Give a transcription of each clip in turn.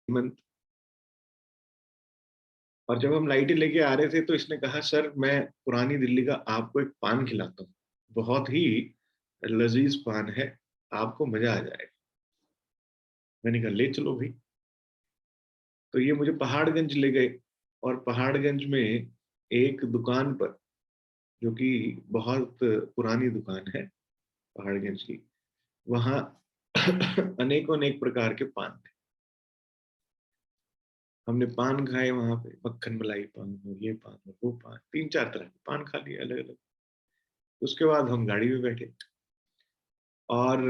हेमंत। और जब हम लाइटें लेके आ रहे थे तो इसने कहा, सर मैं पुरानी दिल्ली का आपको एक पान खिलाता हूँ, बहुत ही लजीज पान है, आपको मजा आ जाएगा। मैंने कहा ले चलो भाई। तो ये मुझे पहाड़गंज ले गए, और पहाड़गंज में एक दुकान पर, जो कि बहुत पुरानी दुकान है पहाड़गंज की, वहां अनेकों अनेक प्रकार के पान थे। हमने पान खाए वहां पे, मक्खन मलाई पान और ये पान और वो पान, 3-4 तरह के पान खा लिए अलग अलग। उसके बाद हम गाड़ी में बैठे, और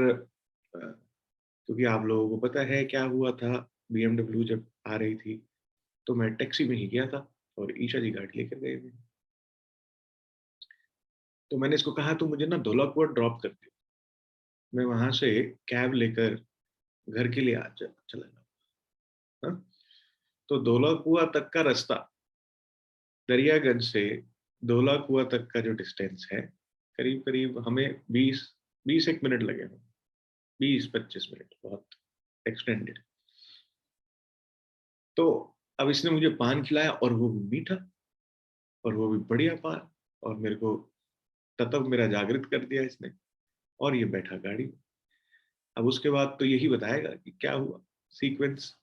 क्योंकि आप लोगों को पता है क्या हुआ था, बीएमडब्ल्यू जब आ रही थी तो मैं टैक्सी में ही गया था, और ईशा जी गाड़ी लेकर गए थे। तो मैंने इसको कहा तू मुझे ना धौलाकुआं ड्रॉप कर दे, मैं वहां से कैब लेकर घर के लिए चला जाऊँ। हाँ? तो धौलाकुआं तक का रास्ता, दरियागंज से धौलाकुआं तक का जो डिस्टेंस है, करीब करीब हमें 20-21 मिनट लगे हैं। 20-25 मिनट, बहुत एक्सटेंडेड। तो अब इसने मुझे पान खिलाया, और वो भी मीठा, और वो भी बढ़िया पान, और मेरे को तलब मेरा जागृत कर दिया इसने, और ये बैठा गाड़ी में। अब उसके बाद तो यही बताएगा कि क्या हुआ सीक्वेंस।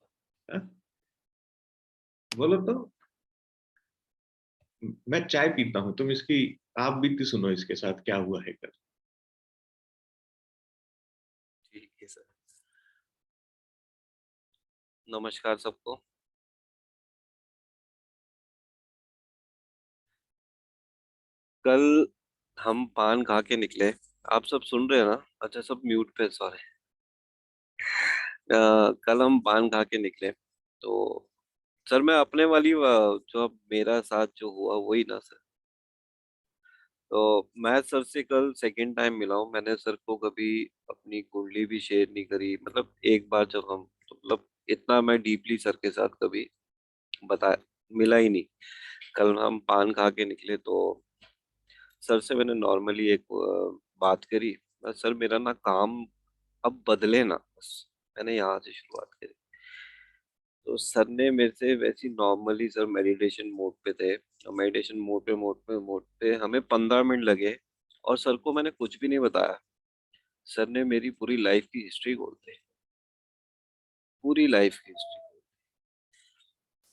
बोलो तो। मैं चाय पीता हूँ, तुम इसकी आप बीती सुनो, इसके साथ क्या हुआ है कल। ठीक है सर। नमस्कार सबको। कल हम पान खा के निकले। आप सब सुन रहे हैं ना? अच्छा, सब म्यूट पे, सॉरी। कल हम पान खा के निकले तो सर मैं अपने वाली जो अब मेरा साथ जो हुआ वही ना सर। तो मैं सर से कल सेकंड टाइम मिला हूँ। मैंने सर को कभी अपनी कुंडली भी शेयर नहीं करी। मतलब एक बार जब हम, तो मतलब इतना मैं डीपली सर के साथ कभी बता मिला ही नहीं। कल हम पान खा के निकले तो सर से मैंने नॉर्मली एक बात करी, बस सर मेरा ना काम अब बदले ना, बस मैंने यहाँ से शुरुआत करी। तो सर ने मेरे से वैसी नॉर्मली, सर मेडिटेशन मोड पे थे, और मेडिटेशन मोड पे हमें 15 मिनट लगे, और सर को मैंने कुछ भी नहीं बताया। सर ने मेरी पूरी लाइफ की हिस्ट्री खोल दी, पूरी लाइफ की हिस्ट्री।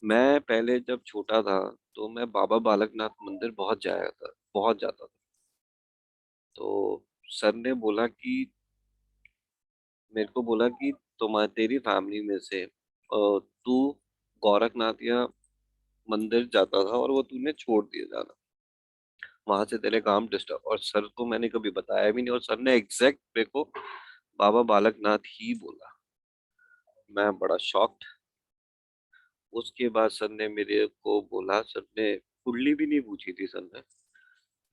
मैं पहले जब छोटा था तो मैं बाबा बालकनाथ मंदिर बहुत जाता था। तो सर ने बोला कि, मेरे को बोला कि तेरी फैमिली में से तू गोरखनाथ या मंदिर जाता था और वो तूने छोड़ दिया जाना, वहां से तेरे काम डिस्टर्ब। और सर को मैंने कभी बताया भी नहीं, और सर ने एग्जैक्ट मेरे को बाबा बालकनाथ ही बोला। मैं बड़ा शॉक्ड। उसके बाद सर ने मेरे को बोला, सर ने कुंडली भी नहीं पूछी थी सर ने,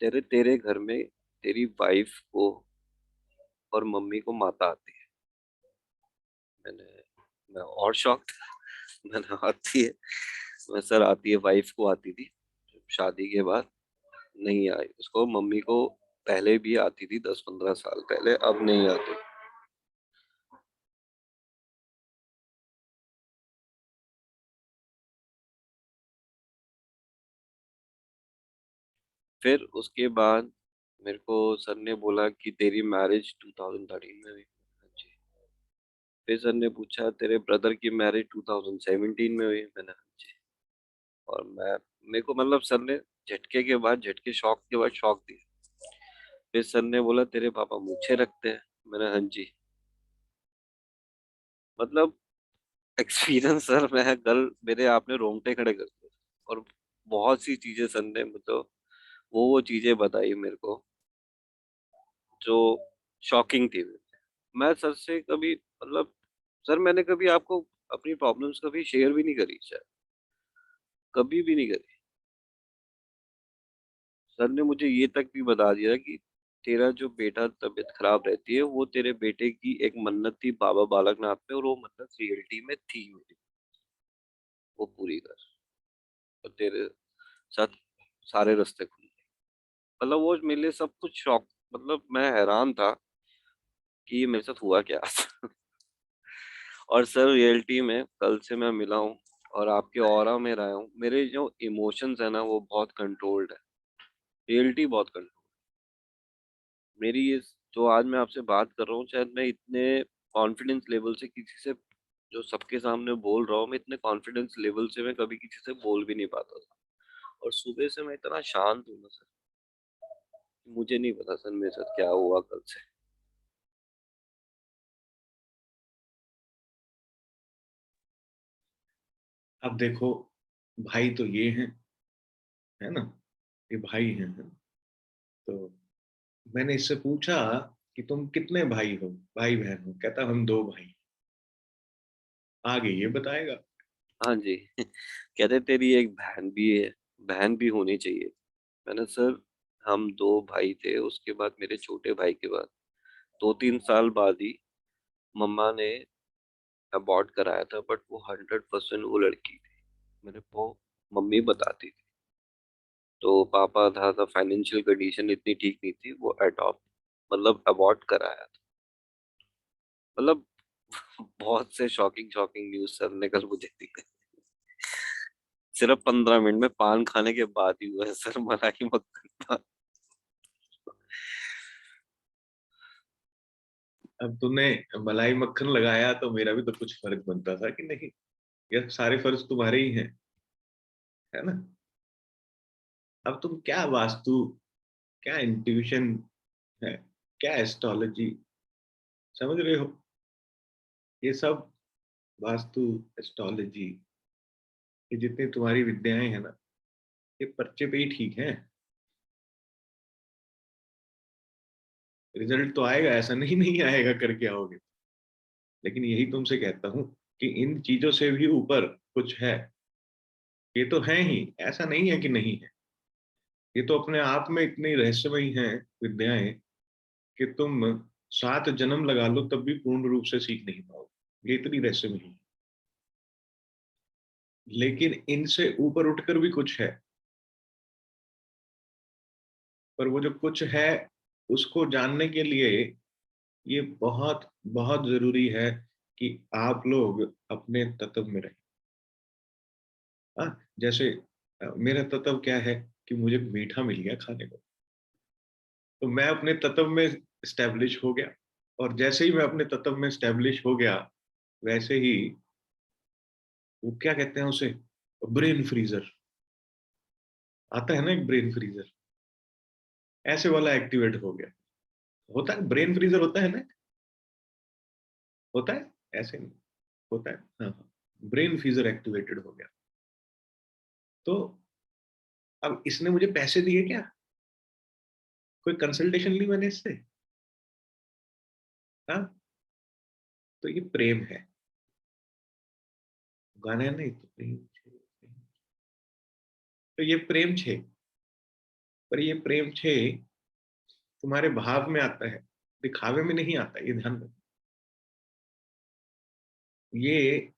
तेरे तेरे घर में तेरी वाइफ को और मम्मी को माता आती है। मैंने मैं और शॉक्ड। मैंने आती है, मैं सर आती है, वाइफ को आती थी, शादी के बाद नहीं आई। उसको मम्मी को पहले भी आती थी, 10-15 साल पहले, अब नहीं आती। फिर उसके बाद मेरे को सर ने बोला कि तेरी मैरिज 2013 में हुई। हाँ जी। फिर सर ने पूछा तेरे ब्रदर की मैरिज 2017 में हुई। मैंने हाँ जी। और मेरे को मतलब सर ने झटके के बाद झटके, शॉक के बाद शॉक दिया। फिर सर ने बोला तेरे पापा मूछें रखते हैं। मैंने हाँ जी। मतलब एक्सपीरियंस सर, मैं कल मेरे आपने रोंगटे खड़े कर दिए। और बहुत सी चीजें सर ने मतलब वो चीजें बताई मेरे को जो शॉकिंग थी। मैं सर से कभी मतलब, सर मैंने कभी आपको अपनी प्रॉब्लम्स कभी शेयर भी नहीं करी शायद, कभी भी नहीं करी। सर ने मुझे ये तक भी बता दिया कि तेरा जो बेटा तबीयत खराब रहती है, वो तेरे बेटे की एक मन्नत थी बाबा बालकनाथ में, और वो मन्नत रियलिटी में थी मेरी, वो पूरी कर, और तेरे साथ सारे रास्ते खुल गए। मतलब वो मेरे लिए सब कुछ शौक, मतलब मैं हैरान था कि ये मेरे साथ हुआ क्या। और सर रियलिटी में कल से मैं मिला हूँ और आपके ऑरा में रहा हूँ, मेरे जो इमोशंस है ना वो बहुत कंट्रोल्ड है। रियलिटी बहुत कंट्रोल्ड। मेरी ये जो आज मैं आपसे बात कर रहा हूँ, शायद मैं इतने कॉन्फिडेंस लेवल से किसी से जो सबके सामने बोल रहा हूँ, मैं इतने कॉन्फिडेंस लेवल से मैं कभी किसी से बोल भी नहीं पाता था। और सुबह से मैं इतना शांत हूँ ना सर, मुझे नहीं पता सर मेरे साथ क्या हुआ कल से। अब देखो, भाई तो ये हैं, है ना, ये भाई हैं, है ना? तो मैंने इससे पूछा कि तुम कितने भाई हो, भाई बहन हो? कहता हम दो भाई। आगे ये बताएगा। हाँ जी। कहते तेरी एक बहन भी है, बहन भी होनी चाहिए। मैंने सर, हम दो भाई थे, उसके बाद मेरे छोटे भाई के बाद 2-3 साल बाद ही मम्मा ने अबॉर्ट कराया था, बट वो 100% वो लड़की थी। मेरे को मम्मी बताती थी। तो पापा था फाइनेंशियल कंडीशन इतनी ठीक नहीं थी, वो अडॉप्ट मतलब अबॉर्ट कराया था। मतलब बहुत से शॉकिंग शॉकिंग न्यूज सर ने कल मुझे दी। सिर्फ 15 मिनट में पान खाने के बाद ही हुआ है सर, मना ही मत करना। अब तूने मलाई मक्खन लगाया तो मेरा भी तो कुछ फर्क बनता था कि नहीं? ये सारे फर्ज तुम्हारे ही हैं, है ना? अब तुम क्या वास्तु, क्या इंट्यूशन है, क्या एस्ट्रोलॉजी, समझ रहे हो? ये सब वास्तु, एस्ट्रोलॉजी, ये जितनी तुम्हारी विद्याएं हैं ना, ये पर्चे पे ही ठीक है। रिजल्ट तो आएगा, ऐसा नहीं नहीं आएगा करके आओगे। लेकिन यही तुमसे कहता हूँ कि इन चीजों से भी ऊपर कुछ है। ये तो है ही, ऐसा नहीं है कि नहीं है। ये तो अपने आप में इतनी रहस्यमयी हैं विद्याएं कि तुम 7 जन्म लगा लो तब भी पूर्ण रूप से सीख नहीं पाओगे। ये इतनी रहस्यमयी है। लेकिन इनसे ऊपर उठकर भी कुछ है। पर वो जो कुछ है, उसको जानने के लिए ये बहुत बहुत जरूरी है कि आप लोग अपने तत्व में रहें। हाँ, जैसे मेरा तत्व क्या है कि मुझे मीठा मिल गया खाने को, तो मैं अपने तत्व में स्टैब्लिश हो गया। और जैसे ही मैं अपने तत्व में स्टैब्लिश हो गया, वैसे ही वो क्या कहते हैं उसे, ब्रेन फ्रीजर आता है ना, एक ब्रेन फ्रीजर ऐसे वाला एक्टिवेट हो गया। होता है, ब्रेन फ्रीजर होता है ना, होता है, ऐसे नहीं होता है। हाँ हाँ, ब्रेन फ्रीजर एक्टिवेटेड हो गया। तो अब इसने मुझे पैसे दिए क्या? कोई कंसल्टेशन ली मैंने इससे? हाँ, तो ये प्रेम है। गाना है नहीं तो प्रेम छे, तो ये प्रेम छे। पर ये प्रेम छे तुम्हारे भाव में आता है, दिखावे में नहीं आता, ये ध्यान रखो। ये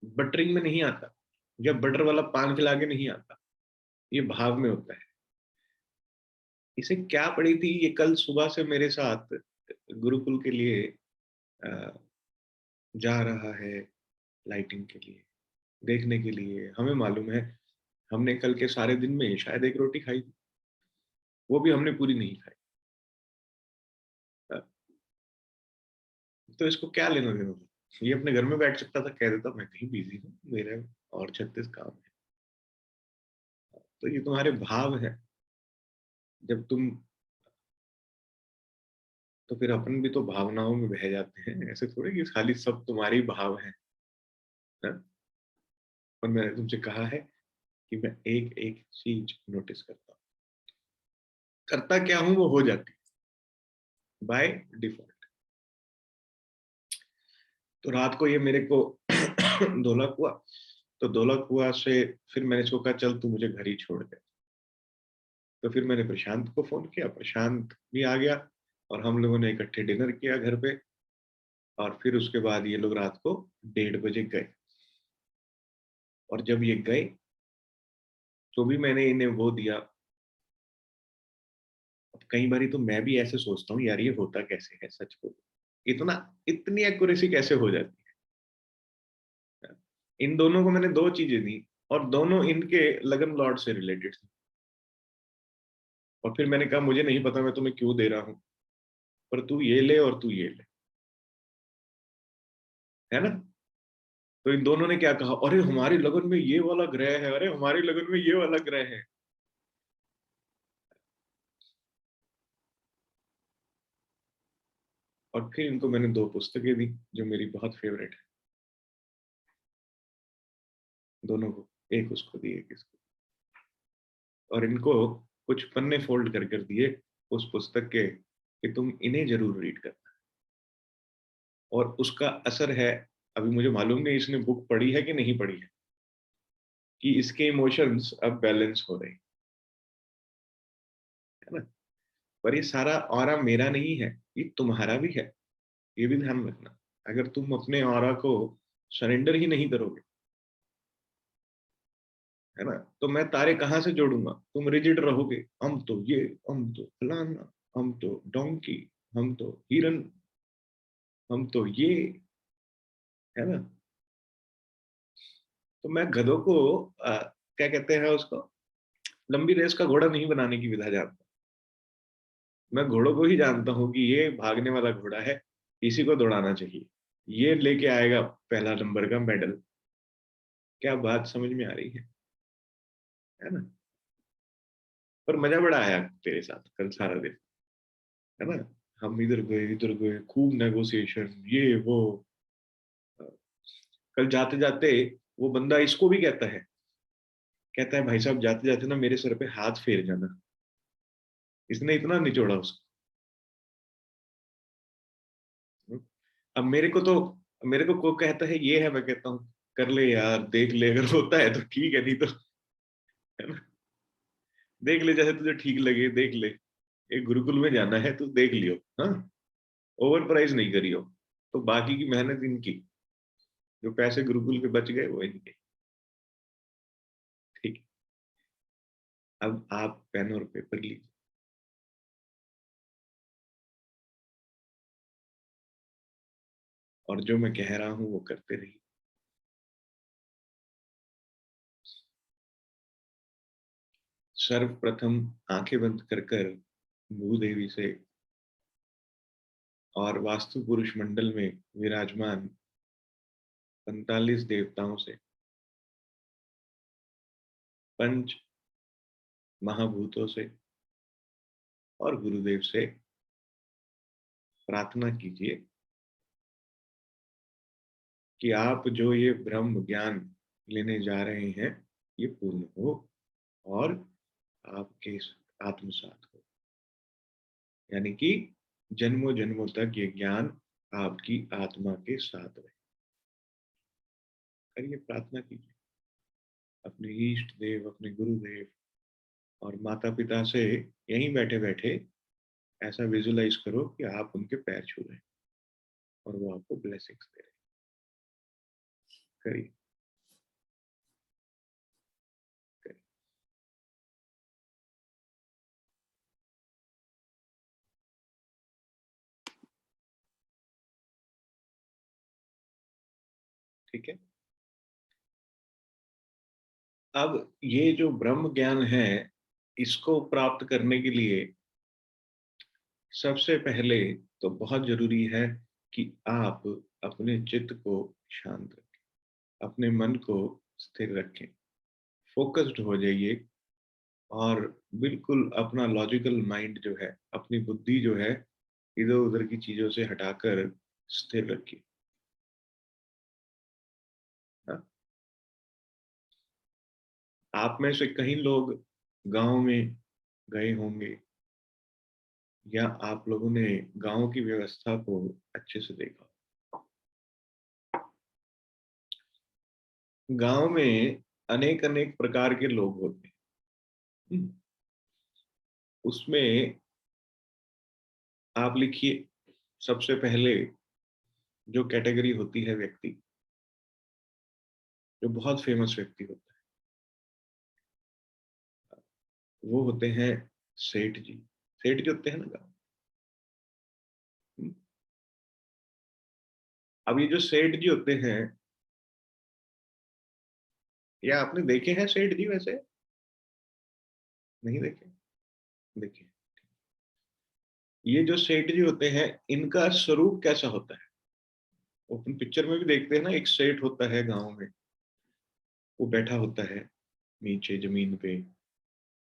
बटरिंग में नहीं आता, या बटर वाला पान खिला के नहीं आता। ये भाव में होता है। इसे क्या पड़ी थी, ये कल सुबह से मेरे साथ गुरुकुल के लिए अ, जा रहा है, लाइटिंग के लिए, देखने के लिए। हमें मालूम है, हमने कल के सारे दिन में शायद एक रोटी खाई थी, वो भी हमने पूरी नहीं खाई। अ, तो इसको क्या लेना देना था? ये अपने घर में बैठ सकता था, कह देता मैं कहीं बिजी हूँ, मेरे और 36 काम है। तो ये तुम्हारे भाव है। जब तुम, तो फिर अपन भी तो भावनाओं में बह जाते हैं, ऐसे थोड़े कि खाली सब तुम्हारे ही भाव है ना? और मैंने तुमसे कहा है कि मैं एक एक चीज नोटिस करता हूँ, करता क्या हूँ वो हो जाती है बाय डिफॉल्ट। तो रात को ये मेरे को धोलक हुआ। तो धोलक हुआ से फिर मैंने इसको कहा चल तू मुझे घर ही छोड़ दे। तो फिर मैंने प्रशांत को फोन किया, प्रशांत भी आ गया, और हम लोगों ने इकट्ठे डिनर किया घर पे। और फिर उसके बाद ये लोग रात को 1:30 बजे गए। और जब ये गए, तो भी मैंने इन्हें वो दिया। अब कई बारी तो मैं भी ऐसे सोचता हूँ यार, ये होता कैसे है, सच बोलो। इतना इतनी एक्यूरेसी कैसे हो जाती है? इन दोनों को मैंने दो चीजें दी और दोनों इनके लगन लॉर्ड से रिलेटेड थी। और फिर मैंने कहा मुझे नहीं पता मैं तुम्हें क्यों दे रहा हूं, पर तू ये ले और तू ये ले, है ना? तो इन दोनों ने क्या कहा, अरे हमारी लगन में ये वाला ग्रह है, अरे हमारी लगन में ये वाला ग्रह है। और फिर इनको मैंने दो पुस्तकें दी जो मेरी बहुत फेवरेट है, दोनों को, एक उसको दी एक इसको, और इनको कुछ पन्ने फोल्ड कर कर दिए उस पुस्तक के कि तुम इन्हें जरूर रीड करना। और उसका असर है, अभी मुझे मालूम नहीं इसने बुक पढ़ी है कि नहीं पढ़ी है, कि इसके इमोशंस अब बैलेंस हो रहे हैं, है ना? पर ये सारा ऑरा मेरा नहीं है, ये तुम्हारा भी है, ये भी ध्यान रखना। अगर तुम अपने ऑरा को सरेंडर ही नहीं करोगे, है ना, तो मैं तारे कहाँ से जोड़ूंगा? तुम रिजिड रहोगे, हम तो ये, हम तो फलाना, हम तो डोंकी, हम तो हिरन, हम तो ये, है ना? तो मैं गधों को क्या कहते हैं उसको, लंबी रेस का घोड़ा नहीं बनाने की विधा जानता। मैं घोड़ों को ही जानता हूँ कि ये भागने वाला घोड़ा है, इसी को दौड़ाना चाहिए, ये लेके आएगा पहला नंबर का मेडल। क्या बात समझ में आ रही है ना? पर मजा बड़ा आया तेरे साथ कल सारा दिन, है ना? हम इधर गए, खूब नेगोशिएशन, ये वो। कल जाते जाते वो बंदा इसको भी कहता है भाई साहब जाते जाते ना मेरे सर पे हाथ फेर जाना। इसने इतना निचोड़ा उसको। अब मेरे को कहता है ये है, मैं कहता हूँ कर ले यार, देख ले, अगर होता है तो ठीक है, नहीं तो, है ना, देख ले जैसे तुझे ठीक लगे, देख ले। एक गुरुकुल में जाना है तो देख लियो, हाँ, ओवर प्राइस नहीं करियो। तो बाकी की मेहनत इनकी, जो पैसे गुरुकुल के बच गए वो इनके। ठीक है, अब आप पेन और पेपर लीजिए, और जो मैं कह रहा हूँ वो करते रहिए। सर्वप्रथम आंखें बंद कर कर भूदेवी से और वास्तु पुरुष मंडल में विराजमान 45 देवताओं से, पंच महाभूतों से और गुरुदेव से प्रार्थना कीजिए कि आप जो ये ब्रह्म ज्ञान लेने जा रहे हैं ये पूर्ण हो और आपके आत्मसात हो, यानी कि जन्मों जन्मों तक ये ज्ञान आपकी आत्मा के साथ रहे। करिए, प्रार्थना कीजिए अपने इष्ट देव, अपने गुरुदेव और माता पिता से, यहीं बैठे बैठे ऐसा विजुलाइज करो कि आप उनके पैर छू रहे हैं और वो आपको ब्लेसिंग्स दे रहे हैं। करिए, करिए। ठीक है। अब ये जो ब्रह्म ज्ञान है, इसको प्राप्त करने के लिए सबसे पहले तो बहुत जरूरी है कि आप अपने चित्त को शांत रखें, अपने मन को स्थिर रखें, फोकस्ड हो जाइए, और बिल्कुल अपना लॉजिकल माइंड जो है, अपनी बुद्धि जो है, इधर उधर की चीजों से हटाकर स्थिर रखिए। हाँ? आप में से कई लोग गांव में गए होंगे, या आप लोगों ने गांव की व्यवस्था को अच्छे से देखा। गांव में अनेक अनेक प्रकार के लोग होते हैं। हम्म, उसमें आप लिखिए, सबसे पहले जो कैटेगरी होती है व्यक्ति, जो बहुत फेमस व्यक्ति होता है, वो होते हैं सेठ जी। सेठ जी होते हैं ना गाँव। अब ये जो सेठ जी होते हैं, या आपने देखे हैं सेठ जी वैसे? नहीं देखे? देखिए, ये जो सेठ जी होते हैं, इनका स्वरूप कैसा होता है? ओपन पिक्चर में भी देखते हैं ना, एक सेठ होता है गांव में, वो बैठा होता है नीचे जमीन पे।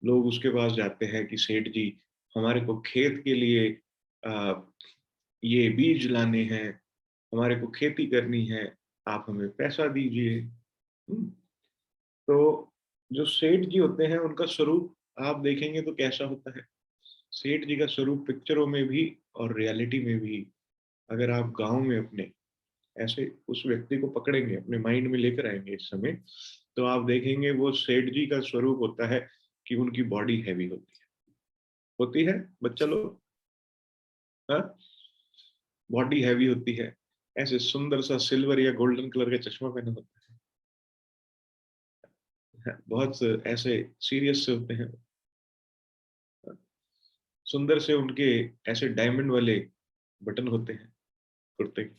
लोग उसके पास जाते हैं कि सेठ जी, हमारे को खेत के लिए आ, ये बीज लाने हैं, हमारे को खेती करनी है, आप हमें पैसा दीजिए। तो जो सेठ जी होते हैं, उनका स्वरूप आप देखेंगे तो कैसा होता है? सेठ जी का स्वरूप पिक्चरों में भी और रियलिटी में भी, अगर आप गांव में अपने ऐसे उस व्यक्ति को पकड़ेंगे, अपने माइंड में लेकर आएंगे इस समय, तो आप देखेंगे वो सेठ जी का स्वरूप होता है कि उनकी बॉडी हैवी होती है बच्चा लोग, हाँ, बॉडी हैवी होती है, ऐसे सुंदर सा सिल्वर या गोल्डन कलर का चश्मा पहना होता है, बहुत ऐसे सीरियस से होते हैं, सुंदर से उनके ऐसे डायमंड वाले बटन होते हैं कुर्ते के,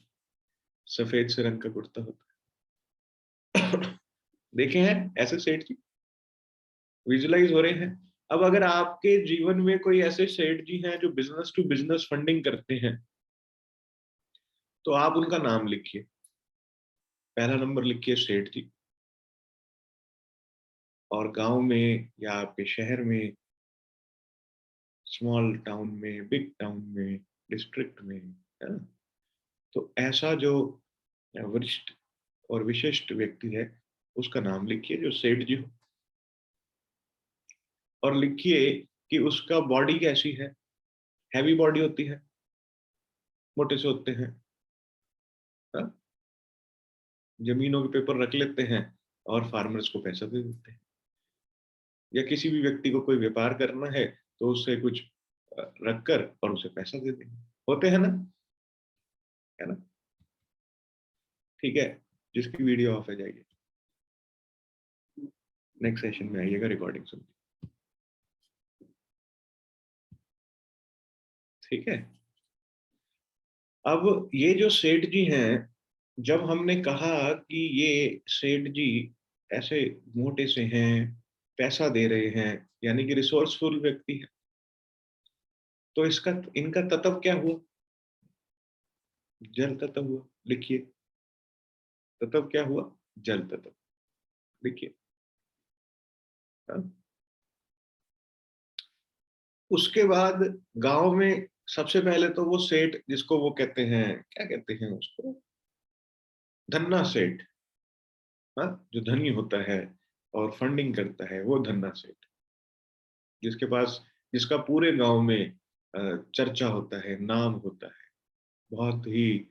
सफेद से रंग का कुर्ता होता है। देखे हैं ऐसे सेठ जी? विजुलाइज हो रहे हैं? अब अगर आपके जीवन में कोई ऐसे सेठ जी हैं जो बिजनेस टू बिजनेस फंडिंग करते हैं, तो आप उनका नाम लिखिए। पहला नंबर लिखिए सेठ जी। और गांव में या आपके शहर में, स्मॉल टाउन में, बिग टाउन में, डिस्ट्रिक्ट में, है ना, तो ऐसा जो वरिष्ठ और विशिष्ट व्यक्ति है, उसका नाम लिखिए जो सेठ जी हो। और लिखिए कि उसका बॉडी कैसी है, हैवी बॉडी होती है, मोटे से होते हैं, हाँ? जमीनों के पेपर रख लेते हैं और फार्मर्स को पैसा दे देते हैं, या किसी भी व्यक्ति को कोई व्यापार करना है तो उससे कुछ रखकर और उसे पैसा दे देंगे, होते हैं ना, है ना? ठीक है, जिसकी वीडियो ऑफ है जाइए, नेक्स्ट सेशन में आइएगा रिकॉर्डिंग सुन। ठीक है। अब ये जो सेठ जी हैं, जब हमने कहा कि ये सेठ जी ऐसे मोटे से हैं, पैसा दे रहे हैं, यानी कि रिसोर्सफुल व्यक्ति है, तो इसका इनका तत्व क्या हुआ? जल तत्व हुआ। लिखिए, तत्व क्या हुआ? जल तत्व। लिखिए, हाँ? उसके बाद गांव में सबसे पहले तो वो सेठ, जिसको वो कहते हैं, क्या कहते हैं उसको, धन्ना सेठ, हाँ, जो धनी होता है और फंडिंग करता है, वो धन्ना सेठ, जिसके पास, जिसका पूरे गांव में चर्चा होता है, नाम होता है, बहुत ही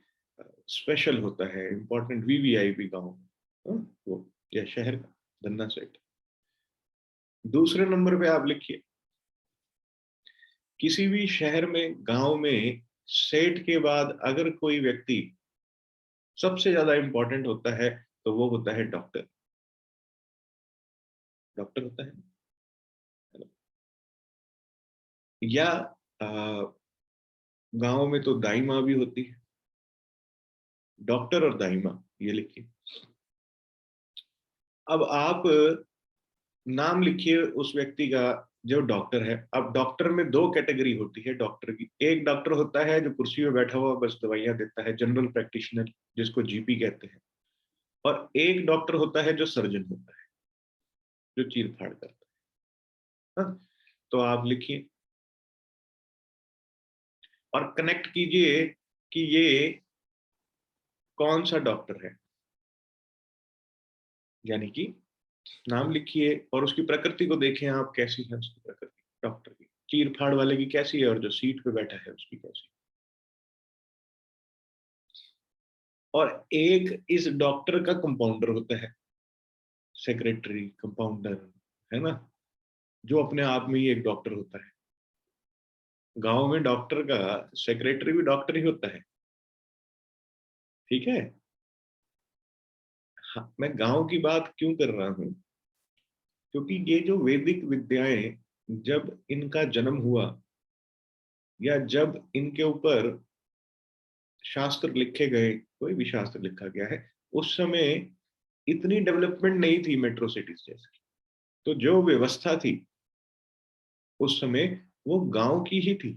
स्पेशल होता है, इंपॉर्टेंट वीवीआईपी गांव, हाँ, वो या शहर का धन्ना सेठ। दूसरे नंबर पे आप लिखिए, किसी भी शहर में, गांव में, सेठ के बाद अगर कोई व्यक्ति सबसे ज्यादा इंपॉर्टेंट होता है, तो वो होता है डॉक्टर। डॉक्टर होता है ना? या गांव में तो दाई माँ भी होती है। डॉक्टर और दाई माँ, ये लिखिए। अब आप नाम लिखिए उस व्यक्ति का जो डॉक्टर है। अब डॉक्टर में दो कैटेगरी होती है डॉक्टर की। एक डॉक्टर होता है जो कुर्सी में बैठा हुआ बस दवाइयां देता है, जनरल प्रैक्टिशनर, जिसको जीपी कहते हैं। और एक डॉक्टर होता है जो सर्जन होता है, जो चीर फाड़ करता है, हाँ? तो आप लिखिए और कनेक्ट कीजिए कि ये कौन सा डॉक्टर है, यानी कि नाम लिखिए और उसकी प्रकृति को देखें आप, कैसी है उसकी प्रकृति डॉक्टर की, चीर फाड़ वाले की कैसी है और जो सीट पे बैठा है उसकी कैसी। और एक इस डॉक्टर का कंपाउंडर होता है, सेक्रेटरी, कंपाउंडर, है ना, जो अपने आप में ही एक डॉक्टर होता है। गांव में डॉक्टर का सेक्रेटरी भी डॉक्टर ही होता है। ठीक है। हाँ, मैं गांव की बात क्यों कर रहा हूं? क्योंकि ये जो वैदिक विद्याएं, जब इनका जन्म हुआ या जब इनके ऊपर शास्त्र लिखे गए, कोई भी शास्त्र लिखा गया है। उस समय इतनी डेवलपमेंट नहीं थी मेट्रो सिटीज जैसी, तो जो व्यवस्था थी उस समय वो गांव की ही थी।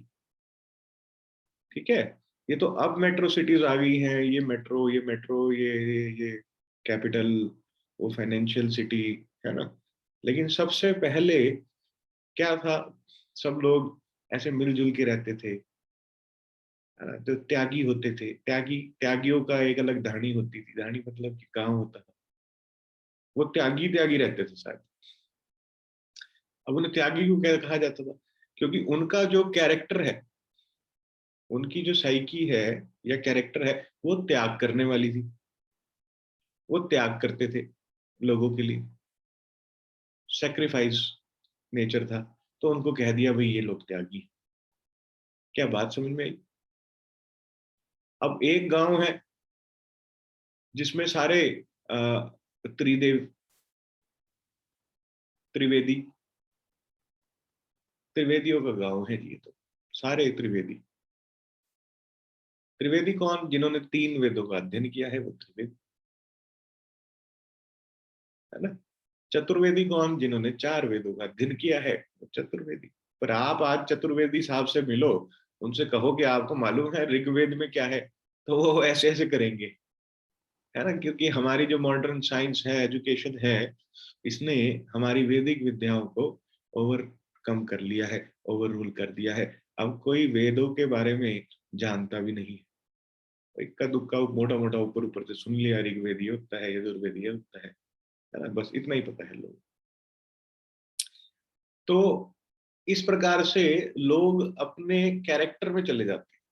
ठीक है, ये तो अब मेट्रो सिटीज आ गई हैं, ये मेट्रो ये कैपिटल, वो फाइनेंशियल सिटी, है ना। लेकिन सबसे पहले क्या था, सब लोग ऐसे मिलजुल के रहते थे, है ना। तो त्यागी होते थे, त्यागियों का एक अलग धारणी होती थी, धारणी मतलब कि गांव होता था, वो त्यागी त्यागी रहते थे सारे। अब उन्हें त्यागी क्यों क्या कहा जाता था, क्योंकि उनका जो कैरेक्टर है, उनकी जो साइकी है या कैरेक्टर है, वो त्याग करने वाली थी, वो त्याग करते थे लोगों के लिए, सेक्रीफाइस नेचर था। तो उनको कह दिया भाई ये लोग त्यागी। क्या बात समझ में आई? अब एक गांव है जिसमें सारे त्रिदेव, त्रिवेदी, त्रिवेदियों का गांव है जी, ये तो सारे त्रिवेदी। त्रिवेदी कौन? जिन्होंने 3 वेदों का अध्ययन किया है वो त्रिवेदी, है ना। चतुर्वेदी कौन? जिन्होंने 4 वेदों का अध्ययन किया है वो चतुर्वेदी। पर आप आज चतुर्वेदी साहब से मिलो, उनसे कहो कि आपको मालूम है ऋग्वेद में क्या है, तो वो ऐसे ऐसे करेंगे, है ना। क्योंकि हमारी जो मॉडर्न साइंस है, एजुकेशन है, इसने हमारी वैदिक विद्याओं को ओवरकम कर लिया है, ओवर रूल कर दिया है। अब कोई वेदों के बारे में जानता भी नहीं है। इक्का दुक्का मोटा मोटा ऊपर ऊपर से सुन लिया, ऋग्वेदी होता है, यजुर्वेदी होता है ना, बस इतना ही पता है लोग। तो इस प्रकार से लोग अपने कैरेक्टर में चले जाते हैं।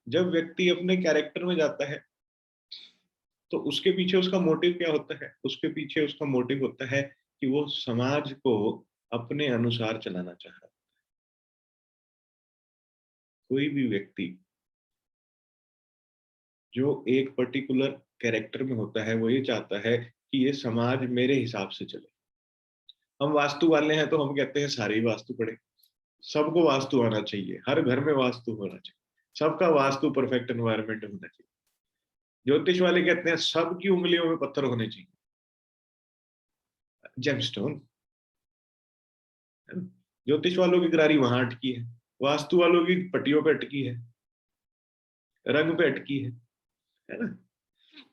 जब व्यक्ति अपने कैरेक्टर में जाता है तो उसके पीछे उसका मोटिव क्या होता है? उसके पीछे उसका मोटिव होता है कि वो समाज को अपने अनुसार चलाना चाह रहा है। कोई भी व्यक्ति जो एक पर्टिकुलर कैरेक्टर में होता है वो ये चाहता है कि ये समाज मेरे हिसाब से चले। हम वास्तु वाले हैं तो हम कहते हैं सारे ही वास्तु पढ़े, सबको वास्तु आना चाहिए, हर घर में वास्तु होना चाहिए, सबका वास्तु परफेक्ट एनवायरनमेंट होना चाहिए। ज्योतिष वाले कहते हैं सबकी उंगलियों में पत्थर होने चाहिए, जेमस्टोन, है ना। ज्योतिष वालों की गरारी वहां अटकी है, वास्तु वालों की पट्टियों पे अटकी है, रंग पे अटकी है ना।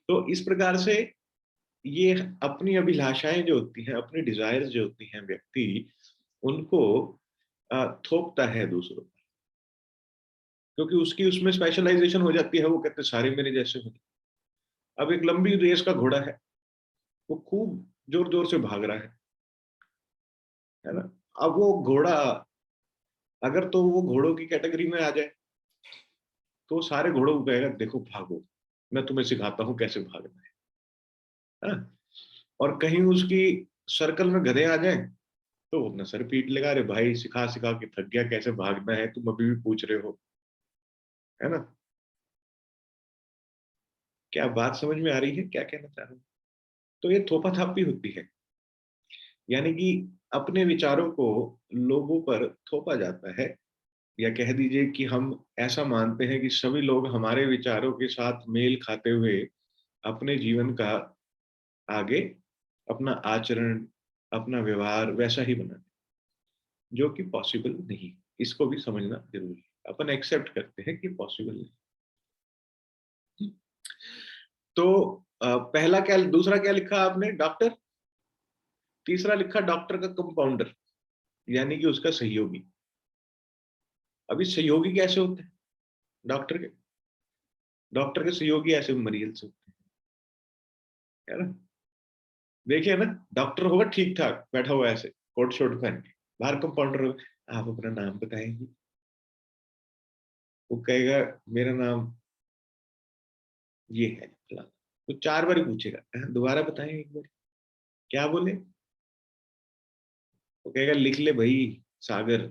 तो इस प्रकार से ये अपनी अभिलाषाएं जो होती हैं, अपनी डिजायर्स जो होती हैं, व्यक्ति उनको थोपता है दूसरों पर, क्योंकि उसकी उसमें स्पेशलाइजेशन हो जाती है। वो कहते हैं सारे मेरे जैसे होने। अब एक लंबी रेस का घोड़ा है, वो खूब जोर जोर से भाग रहा है ना। अब वो घोड़ा, अगर तो वो घोड़ों की कैटेगरी में आ जाए तो सारे घोड़ों को कहेगा देखो भागो, मैं तुम्हें सिखाता हूँ कैसे भागना है ना। और कहीं उसकी सर्कल में गधे आ जाए तो वो अपना सर पीट लेगा, अरे भाई सिखा सिखा के थक गया, कैसे भागना है तुम अभी भी पूछ रहे हो, है ना। क्या बात समझ में आ रही है, क्या कहना चाह रहे हो? तो ये थोपा थापी होती है, यानी कि अपने विचारों को लोगों पर थोपा जाता है। या कह दीजिए कि हम ऐसा मानते हैं कि सभी लोग हमारे विचारों के साथ मेल खाते हुए अपने जीवन का आगे, अपना आचरण, अपना व्यवहार वैसा ही बनाते, जो कि पॉसिबल नहीं। इसको भी समझना जरूरी है, अपन एक्सेप्ट करते हैं कि पॉसिबल नहीं। तो पहला क्या, दूसरा क्या लिखा आपने? डॉक्टर। तीसरा लिखा डॉक्टर का कंपाउंडर, यानी कि उसका सहयोगी। अभी सहयोगी कैसे होते हैं डॉक्टर के? डॉक्टर के सहयोगी ऐसे मरीज होते हैं, है ना। देखिए ना, डॉक्टर होगा ठीक ठाक बैठा हुआ ऐसे कोट शोट पहन के, बाहर कंपाउंडर होगा, आप अपना नाम बताएंगे, वो कहेगा मेरा नाम ये है फलाना। तो 4 बार ही पूछेगा, दोबारा बताएं एक बार, क्या बोले? वो कहेगा लिख ले भाई, सागर।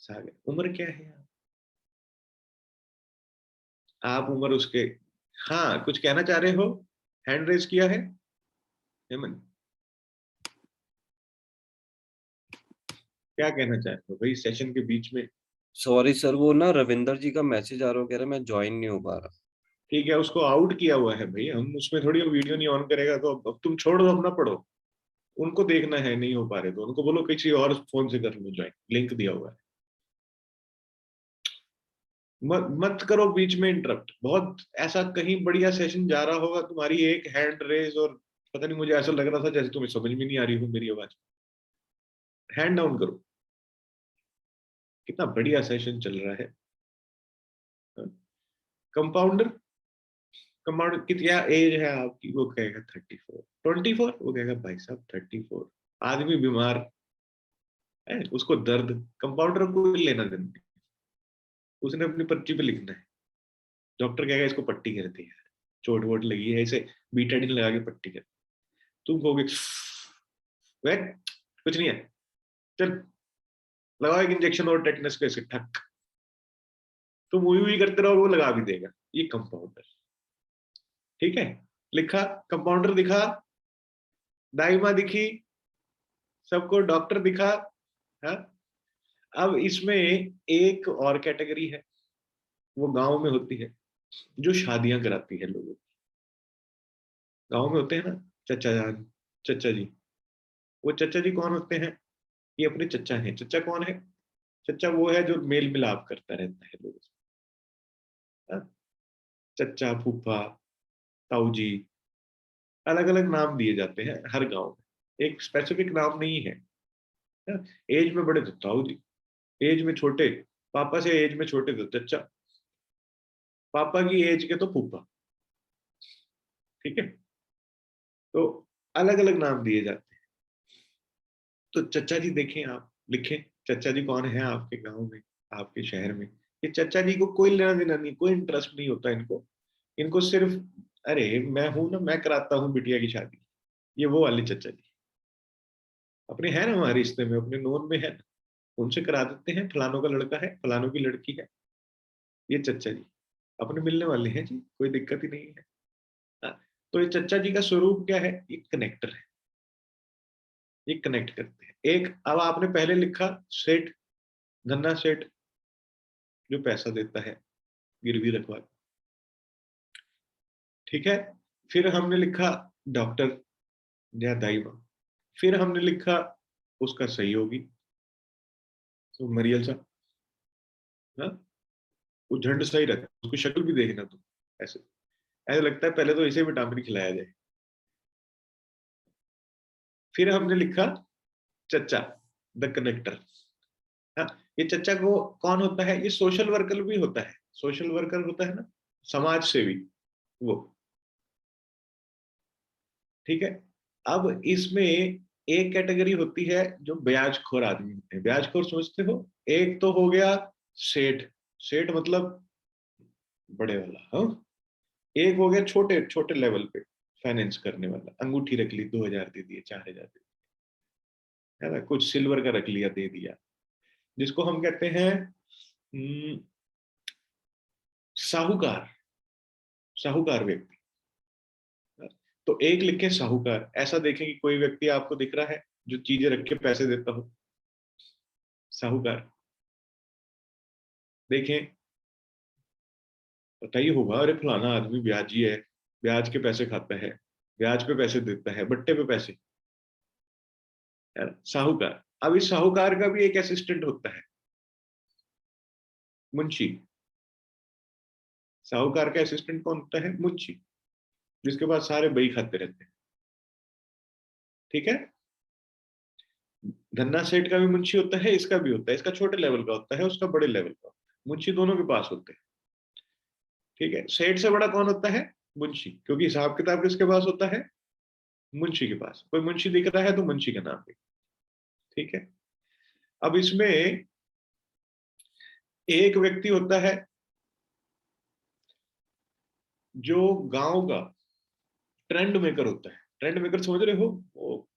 सागर, उम्र क्या है आप उम्र उसके, हाँ कुछ कहना चाह रहे हो? हैंड रेज किया है हेमंत, क्या कहना चाह रहे हो भाई सेशन के बीच में? सॉरी सर, वो ना रविंदर जी का मैसेज आ रहा हो, कह रहा मैं ज्वाइन नहीं हो पा रहा। ठीक है, उसको आउट किया हुआ है भाई, हम उसमें थोड़ी वीडियो नहीं ऑन करेगा, तो अब तुम छोड़ दो, अपना पढ़ो। उनको देखना है, नहीं हो पा रहे तो उनको बोलो किसी और फोन से कर लो ज्वाइन, लिंक दिया हुआ है। मत मत करो बीच में इंटरप्ट। बहुत ऐसा कहीं बढ़िया सेशन जा रहा होगा, तुम्हारी एक हैंड रेज और पता नहीं, मुझे ऐसा लग रहा था जैसे तुम्हें समझ में नहीं आ रही हो मेरी आवाज। हैंड डाउन करो। कितना बढ़िया सेशन चल रहा है। कंपाउंडर, कंपाउंडर कितना एज है आपकी? वो कहेगा 34। 24? वो कहेगा भाई साहब 34। आदमी बीमार है, उसको दर्द। कंपाउंडर को कोई लेना देना नहीं। उसने अपनी पर्ची पे लिखना है। डॉक्टर कहेगा इसको पट्टी करती है, चोट वोट लगी है इसे, बीटाडिन लगा के पट्टी कर। तुम कहोगे वह कुछ नहीं है, चल लगाओ एक इंजेक्शन और टेटनस का, इसे ठक। तुम वही वही करते रहो, वो लगा भी देगा। ये कंपाउंडर। ठीक है, लिखा, कंपाउंडर दिखा, दाइमा दिखी, सबको डॉक्टर दिखा। हाँ। अब इसमें एक और कैटेगरी है, वो गांव में होती है, जो शादियां कराती है लोगों। गांव में होते हैं ना चचा जान, चचा जी। वो चचा जी कौन होते हैं? ये अपने चचा हैं। चचा कौन है? चचा वो है जो मेल मिलाप करता रहता है लोगों से। हाँ? चचा, फूफा, ताऊ जी, अलग अलग नाम दिए जाते हैं हर गांव में, एक स्पेसिफिक नाम नहीं है। हाँ? एज में बड़े तो ताऊ जी, एज में छोटे, पापा से एज में छोटे तो चचा, पापा की एज के तो फूफा। ठीक है, तो अलग अलग नाम दिए जाते हैं। तो चचा जी देखें आप, लिखें चचा जी कौन है आपके गांव में, आपके शहर में। ये चचा जी को कोई लेना देना नहीं, कोई इंटरेस्ट नहीं होता इनको। इनको सिर्फ, अरे मैं हूं ना, मैं कराता हूँ बिटिया की शादी। ये वो वाले चचा जी अपने हैं ना, हमारे रिश्ते में, अपने नोन में है ना, उनसे करा देते हैं, फलानों का लड़का है, फलानों की लड़की है। ये चचा जी अपने मिलने वाले हैं जी, कोई दिक्कत ही नहीं है। हाँ, तो ये चचा जी का स्वरूप क्या है? ये कनेक्टर है। ये कनेक्ट करते हैं। एक, अब आपने पहले लिखा सेठ, धन्ना सेठ, जो पैसा देता है गिरवी रखवा। ठीक है, फिर हमने लिखा डॉक्टर या दाई माँ। फिर हमने लिखा उसका सहयोगी, तो मरियल सा। हाँ, वो झंड सही रहता है, उसकी शक्ल भी देखना तुम। ऐसे ऐसा लगता है पहले तो इसे विटामिन खिलाया जाए। फिर हमने लिखा चचा, द कनेक्टर। हाँ, ये चचा को कौन होता है? ये सोशल वर्कर भी होता है। सोशल वर्कर होता है ना, समाज सेवी, वो। ठीक है, अब इसमें एक कैटेगरी होती है जो ब्याजखोर आदमी होते हैं। ब्याजखोर समझते हो? एक तो हो गया सेठ, सेठ मतलब बड़े वाला। हाँ, एक हो गया छोटे छोटे लेवल पे फाइनेंस करने वाला, अंगूठी रख ली, 2,000 दे दिए, 4,000 दे दिए, है ना, कुछ सिल्वर का रख लिया, दे दिया। जिसको हम कहते हैं हम्म, साहूकार। साहूकार व्यक्ति। तो एक लिखे साहूकार, ऐसा देखें कि कोई व्यक्ति आपको दिख रहा है जो चीजें रख के पैसे देता हो। साहूकार देखें, पता ही होगा, अरे फलाना आदमी ब्याजी है, ब्याज के पैसे खाता है, ब्याज पे पैसे देता है, बट्टे पे पैसे। यार साहूकार। अब इस साहूकार का भी एक असिस्टेंट होता है, मुंशी। साहूकार का असिस्टेंट कौन होता है? मुंशी, जिसके पास सारे बही खाते रहते हैं। ठीक है, धन्ना सेठ का भी मुंशी होता है, इसका भी होता है। इसका छोटे लेवल का होता है, उसका बड़े लेवल का होता है। मुंशी दोनों के पास होते हैं। ठीक है, सेठ से बड़ा कौन होता है? मुंशी, क्योंकि हिसाब किताब किसके पास होता है? मुंशी के पास। कोई मुंशी दिख रहा है तो मुंशी का नाम है। ठीक है, अब इसमें एक व्यक्ति होता है जो गांव का ट्रेंड मेकर होता है। ट्रेंड मेकर समझ रहे हो? वो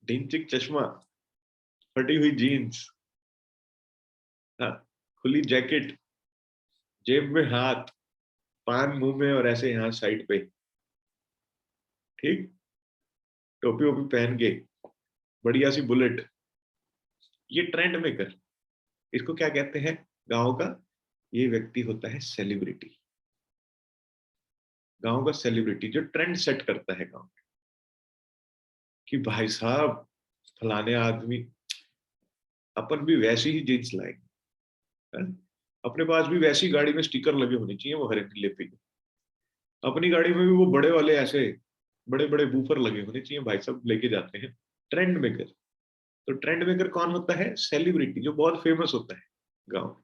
ढिंचिक चश्मा, फटी हुई जीन्स, हाँ, खुली जैकेट, जेब में हाथ, पान मुंह में और ऐसे यहाँ साइड पे। ठीक, टोपी वोपी पहन के, बढ़िया सी बुलेट। ये ट्रेंड मेकर। इसको क्या कहते हैं गांव का? ये व्यक्ति होता है सेलिब्रिटी। गांव का सेलिब्रिटी जो ट्रेंड सेट करता है गांव में, कि भाई साहब फलाने आदमी, अपन भी वैसी ही जींस लाएंगे, है? अपने पास भी वैसी गाड़ी में स्टिकर लगे होने चाहिए वो हरे नीले पीले, अपनी गाड़ी में भी वो बड़े वाले ऐसे बड़े बड़े बूफर लगे होने चाहिए, भाई साहब लेके जाते हैं ट्रेंड मेकर। तो ट्रेंड मेकर कौन होता है? सेलिब्रिटी, जो बहुत फेमस होता है गांव में।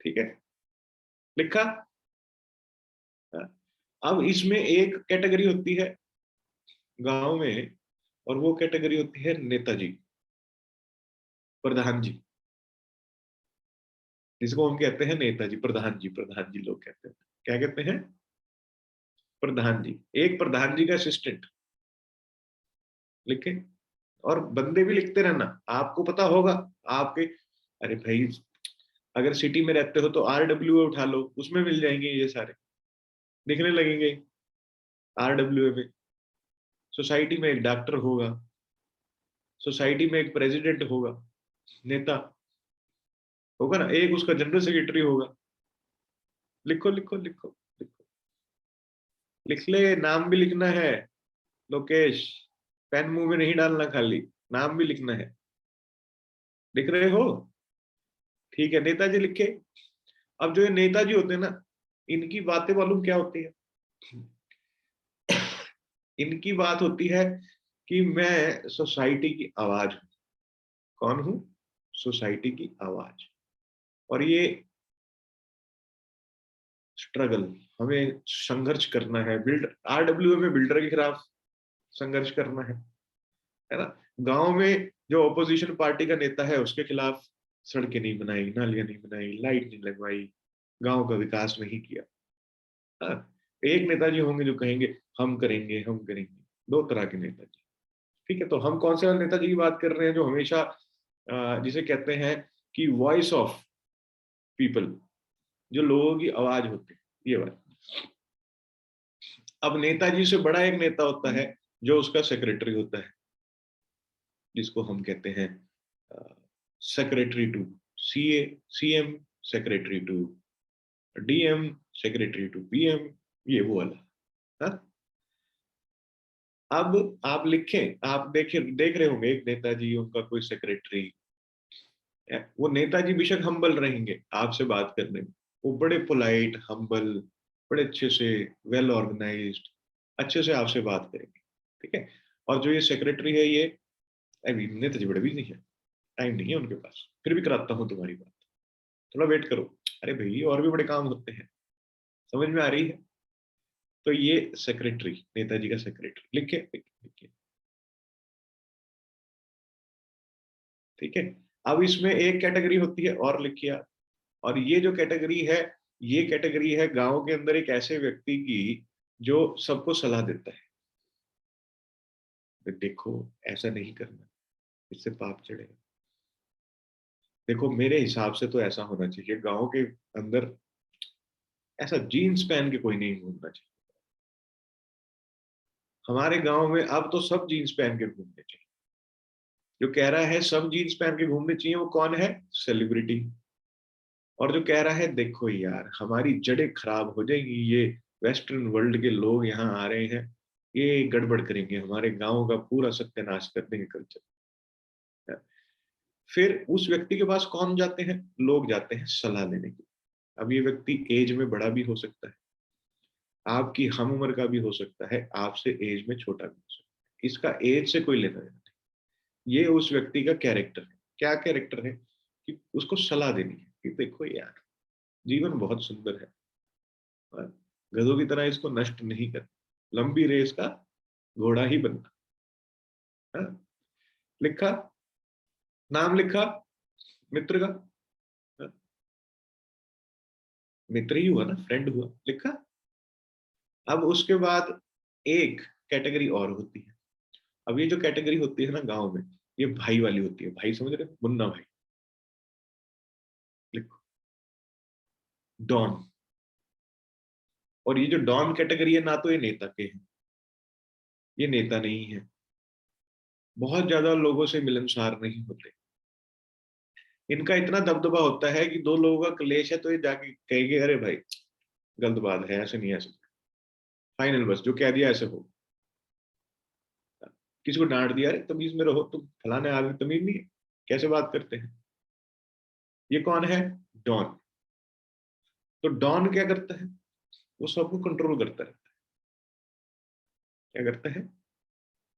ठीक है, लिखा। हाँ। अब इसमें एक कैटेगरी होती है गांव में, और वो कैटेगरी होती है नेताजी, प्रधान जी, जिसको हम कहते हैं नेताजी, प्रधान जी लोग कहते हैं। क्या कहते हैं? प्रधान जी। एक प्रधान जी का असिस्टेंट लिखे, और बंदे भी लिखते रहना, आपको पता होगा आपके। अरे भाई, अगर सिटी में रहते हो तो RWA उठा लो, उसमें मिल जाएंगे ये सारे, दिखने लगेंगे। RWA में सोसाइटी में एक डॉक्टर होगा, सोसाइटी में एक प्रेसिडेंट होगा, नेता होगा ना, एक उसका जनरल सेक्रेटरी होगा। लिखो लिखो लिखो लिखो, लिख ले, नाम भी लिखना है लोकेश, पेन मुंह में नहीं डालना, खाली नाम भी लिखना है। लिख रहे हो? ठीक है, नेताजी लिखे। अब जो ये नेताजी होते हैं ना, इनकी बातें मालूम क्या होती है? इनकी बात होती है कि मैं सोसाइटी की आवाज हूं। कौन हूं? सोसाइटी की आवाज। और ये स्ट्रगल, हमें संघर्ष करना है, बिल्ड RWA में बिल्डर के खिलाफ संघर्ष करना है ना? गांव में जो ऑपोजिशन पार्टी का नेता है उसके खिलाफ सड़कें नहीं बनाई, नालियां नहीं बनाई, लाइट नहीं लगवाई, गांव का विकास नहीं किया। हाँ, एक नेताजी होंगे जो कहेंगे हम करेंगे हम करेंगे। दो तरह के नेताजी। ठीक है, तो हम कौन से वाले नेताजी की बात कर रहे हैं? जो हमेशा जिसे कहते हैं कि वॉइस ऑफ पीपल, जो लोगों की आवाज होती है, ये बात। अब नेताजी से बड़ा एक नेता होता है जो उसका सेक्रेटरी होता है, जिसको हम कहते हैं secretary to CA, CM secretary to DM, secretary to PM, ये वो वाला। हाँ? अब आप लिखें, आप देख रहे होंगे एक नेताजी, उनका कोई सेक्रेटरी, वो नेताजी बेशक हम्बल रहेंगे आपसे बात करने में, वो बड़े पोलाइट हम्बल, बड़े अच्छे से वेल ऑर्गेनाइज्ड, अच्छे से आपसे बात करेंगे। ठीक है, और जो ये सेक्रेटरी है, ये अभी नेताजी बड़े बिजी है, टाइम नहीं है उनके पास, फिर भी कराता हूँ तुम्हारी बात, थोड़ा वेट करो। अरे भाई, और भी बड़े काम होते हैं। समझ में आ रही है? तो ये सेक्रेटरी, नेताजी का सेक्रेटरी, लिखे लिखे लिखे। ठीक है, अब इसमें एक कैटेगरी होती है और लिखिए आप। और ये जो कैटेगरी है, ये कैटेगरी है गांव के अंदर एक ऐसे व्यक्ति की जो सबको सलाह देता है, देखो ऐसा नहीं करना, इससे पाप चढ़ेगा। देखो मेरे हिसाब से तो ऐसा होना चाहिए गांव के अंदर, ऐसा जीन्स पहन के कोई नहीं घूमना चाहिए। हमारे गांव में अब तो सब जीन्स पहन के घूमने चाहिए। जो कह रहा है सब जीन्स पहन के घूमने चाहिए, वो कौन है? सेलिब्रिटी। और जो कह रहा है देखो यार हमारी जड़ें खराब हो जाएंगी, ये वेस्टर्न वर्ल्ड के लोग यहाँ आ रहे हैं, ये गड़बड़ करेंगे, हमारे गांव का पूरा सत्यानाश कर देंगे कल्चर। फिर उस व्यक्ति के पास कौन जाते हैं? लोग जाते हैं सलाह लेने के। अब ये व्यक्ति एज में बड़ा भी हो सकता है, आपकी हम उम्र का भी हो सकता है, आपसे एज में छोटा भी हो सकता है, इसका एज से कोई लेना देना नहीं। ये उस व्यक्ति का कैरेक्टर है। क्या कैरेक्टर है? कि उसको सलाह देनी है कि देखो यार, जीवन बहुत सुंदर है, और गधों की तरह इसको नष्ट नहीं कर, लंबी रेस का घोड़ा ही बनना। हाँ? लिखा, नाम लिखा मित्र का। हाँ? मित्र ही हुआ ना, फ्रेंड हुआ, लिखा। अब उसके बाद एक कैटेगरी और होती है। अब ये जो कैटेगरी होती है ना गांव में, ये भाई वाली होती है। भाई समझ रहे हो? मुन्ना भाई। लिखो, डॉन। और ये जो डॉन कैटेगरी है ना, तो ये नेता के हैं, ये नेता नहीं है, बहुत ज्यादा लोगों से मिलनसार नहीं होते, इनका इतना दबदबा होता है कि दो लोगों का क्लेश है तो ये जाके कहेंगे अरे भाई गलत बात है, ऐसे नहीं, ऐसे फाइनल, बस जो कह दिया ऐसे हो। किसी को डांट दिया, अरे तमीज में रहो तुम, फलाने आदमी तमीज नहीं है, कैसे बात करते हैं। ये कौन है? डॉन। तो डॉन क्या करता है? वो सबको कंट्रोल करता रहता है। क्या करता है?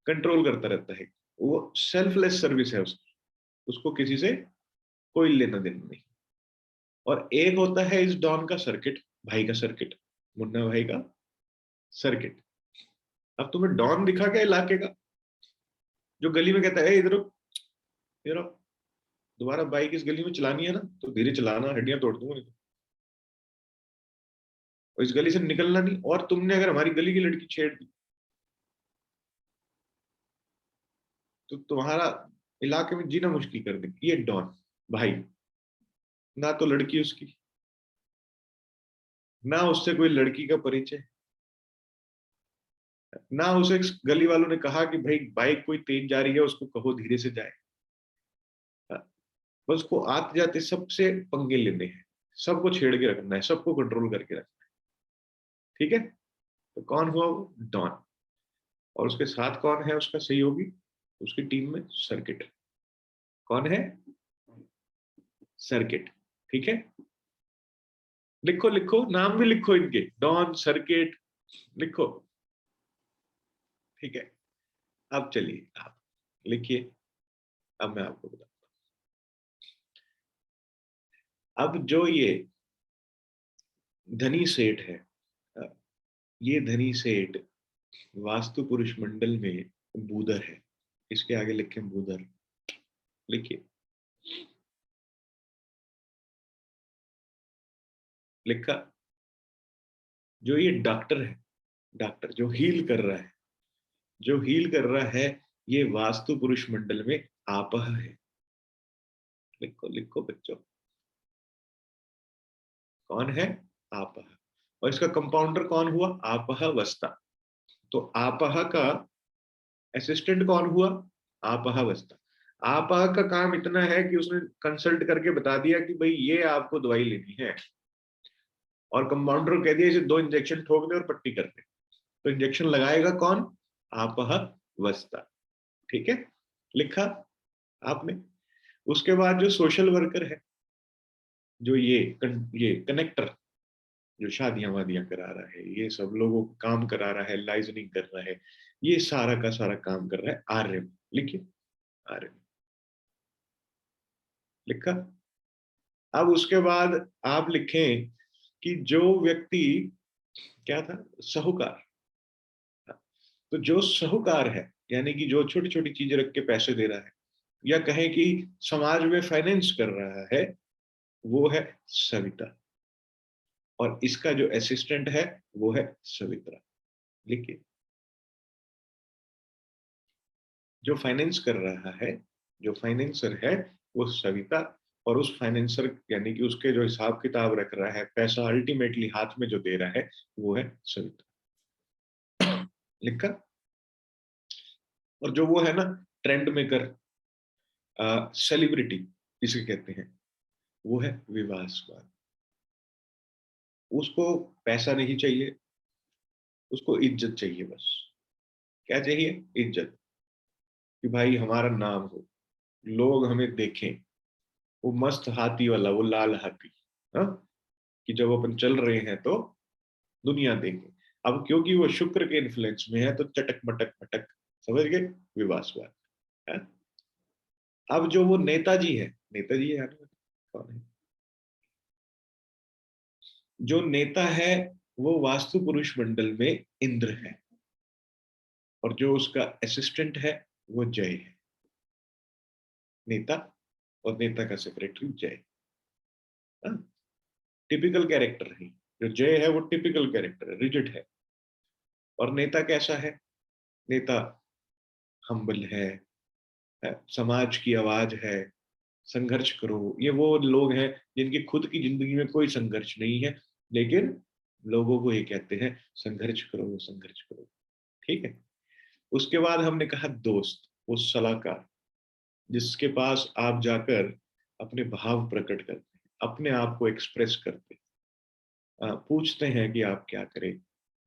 कंट्रोल करता रहता है। वो सेल्फलेस सर्विस है उसकी, उसको किसी से कोई लेना देना नहीं। और एक होता है इस डॉन का सर्किट, भाई का सर्किट, मुन्ना भाई का सर्किट। अब तुम्हें डॉन दिखा क्या इलाके का, जो गली में कहता है, "ए, इधर आओ, इधर आओ, दोबारा बाइक इस गली में चलानी है ना तो धीरे चलाना, हड्डियां तोड़ दूंगा नहीं तो, और इस गली से निकलना नहीं, और तुमने अगर हमारी गली की लड़की छेड़ दी तो तुम्हारा इलाके में जीना मुश्किल कर देगी।" ये डॉन भाई, ना तो लड़की उसकी, ना उससे कोई लड़की का परिचय, ना उसे गली वालों ने कहा कि भाई बाइक कोई तेज जा रही है उसको कहो धीरे से जाए। बस उसको आते जाते सबसे पंगे लेने हैं, सबको छेड़ के रखना है, सबको कंट्रोल करके रखना है। ठीक है, तो कौन हुआ वो? डॉन। और उसके साथ कौन है उसका सहयोगी उसकी टीम में? सर्किट। कौन है? सर्किट। ठीक है, लिखो लिखो, नाम भी लिखो इनके, डॉन, सर्किट, लिखो। ठीक है, अब चलिए आप लिखिए। अब मैं आपको बताता हूं। अब जो ये धनी सेठ है, ये धनी सेठ वास्तु पुरुष मंडल में बूदर है। इसके आगे लिखे बूदर, लिखिए। लिखा। जो ये डॉक्टर है, डॉक्टर जो हील कर रहा है, जो हील कर रहा है, ये वास्तु पुरुष मंडल में आपह है। लिखो लिखो बच्चों, कौन है? आपह। और इसका कंपाउंडर कौन हुआ? आपह वस्ता। तो आपह का असिस्टेंट कौन हुआ? आपह वस्ता। आपह का काम इतना है कि उसने कंसल्ट करके बता दिया कि भाई ये आपको दवाई लेनी है, और कंपाउंडर को कह दिया इसे 2 इंजेक्शन ठोक दे और पट्टी कर दे। तो इंजेक्शन लगाएगा कौन? आपह वस्ता। ठीक है, लिखा आपने। उसके बाद जो सोशल वर्कर है, जो ये कनेक्टर, जो शादियां वादियां करा रहा है, ये सब लोगों को काम करा रहा है, लाइजनिंग कर रहा है, ये सारा का सारा काम कर रहा है आर्य। लिखिए, आर्य। लिखा। अब उसके बाद आप लिखें कि जो व्यक्ति, क्या था? साहूकार। तो जो साहूकार है, यानी कि जो छोटी छोटी चीजें रख के पैसे दे रहा है, या कहें कि समाज में फाइनेंस कर रहा है, वो है सविता। और इसका जो असिस्टेंट है वो है सवित्रा। लिखिए, जो फाइनेंस कर रहा है, जो फाइनेंसर है, वो सविता। और उस फाइनेंसर यानी कि उसके जो हिसाब किताब रख रहा है, पैसा अल्टीमेटली हाथ में जो दे रहा है, वो है सविता। लिखा। और जो वो है ना, ट्रेंड मेकर, सेलिब्रिटी जिसे कहते हैं, वो है विवासवाद। उसको पैसा नहीं चाहिए, उसको इज्जत चाहिए बस। क्या चाहिए? इज्जत। कि भाई हमारा नाम हो, लोग हमें देखें, वो मस्त हाथी वाला, वो लाल हाथी, हाँ, कि जब अपन चल रहे हैं तो दुनिया देखे। अब क्योंकि वो शुक्र के इन्फ्लुएंस में है तो चटक मटक मटक, समझ गए? विवासवाद है। अब जो वो नेताजी है, नेताजी है यार, कौन है? जो नेता है वो वास्तु पुरुष मंडल में इंद्र है, और जो उसका असिस्टेंट है वो जय है। नेता और नेता का सेक्रेटरी जय। टिपिकल कैरेक्टर है। जो जय है वो टिपिकल कैरेक्टर है, रिजिड है। और नेता कैसा है? नेता हम्बल है, समाज की आवाज है, संघर्ष करो। ये वो लोग हैं जिनकी खुद की जिंदगी में कोई संघर्ष नहीं है, लेकिन लोगों को ये कहते हैं संघर्ष करो, संघर्ष करो। ठीक है। उसके बाद हमने कहा दोस्त, वो सलाहकार, जिसके पास आप जाकर अपने भाव प्रकट करते हैं, अपने आप को एक्सप्रेस करते हैं, पूछते हैं कि आप क्या करें।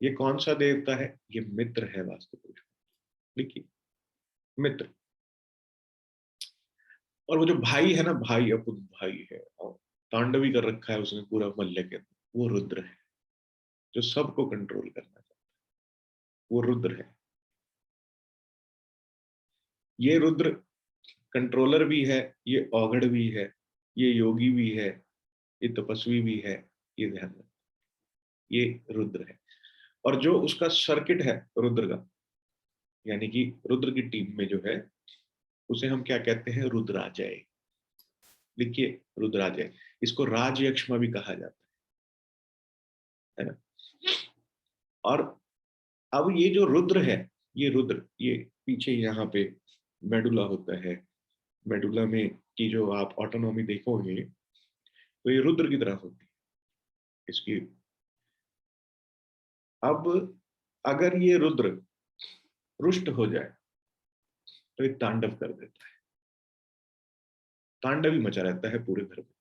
ये कौन सा देवता है? ये मित्र है वास्तु पुरुष। देखिए, मित्र। और वो जो भाई है ना, भाई अपुन भाई है, और तांडवी कर रखा है उसने पूरा मल्ले के अंदर, वो रुद्र है, जो सबको कंट्रोल करना चाहता है, वो रुद्र है। ये रुद्र कंट्रोलर भी है, ये औघड़ भी है, ये योगी भी है, ये तपस्वी भी है। ये ध्यान रखना, ये रुद्र है। और जो उसका सर्किट है रुद्र का, यानी कि रुद्र की टीम में जो है, उसे हम क्या कहते हैं? रुद्राजय। देखिए, रुद्राजय, इसको राजयक्ष्मा भी कहा जाता है ना। और अब ये जो रुद्र है, ये रुद्र, ये पीछे यहाँ पे मेडुला होता है, मेडुला में की जो आप ऑटोनॉमी देखोगे, तो ये रुद्र की तरह होती है इसकी। अब अगर ये रुद्र रुष्ट हो जाए तो ये तांडव कर देता है, तांडव ही मचा रहता है पूरे घर में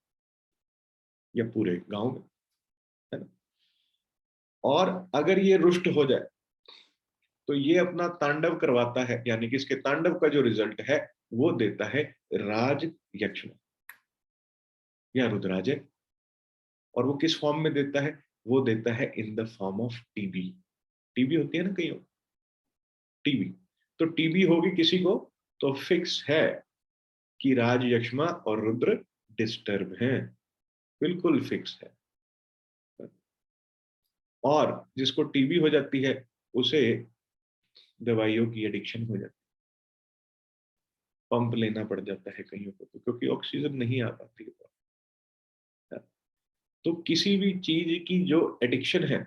या पूरे गांव में, है ना। और अगर ये रुष्ट हो जाए तो ये अपना तांडव करवाता है, यानी कि इसके तांडव का जो रिजल्ट है वो देता है राज यक्ष्मा या रुद्राजय। और वो किस फॉर्म में देता है? वो देता है in the form of TB. TB होती है ना कहीं, टीबी। तो टीबी होगी किसी को, तो फिक्स है कि राज यक्ष्मा और रुद्र डिस्टर्ब हैं, बिल्कुल फिक्स है। और जिसको टीबी हो जाती है उसे दवाइयों की एडिक्शन हो जाती है, पंप लेना पड़ जाता है कईयों को, तो क्योंकि ऑक्सीजन नहीं आ पाती है। तो किसी भी चीज की जो एडिक्शन है,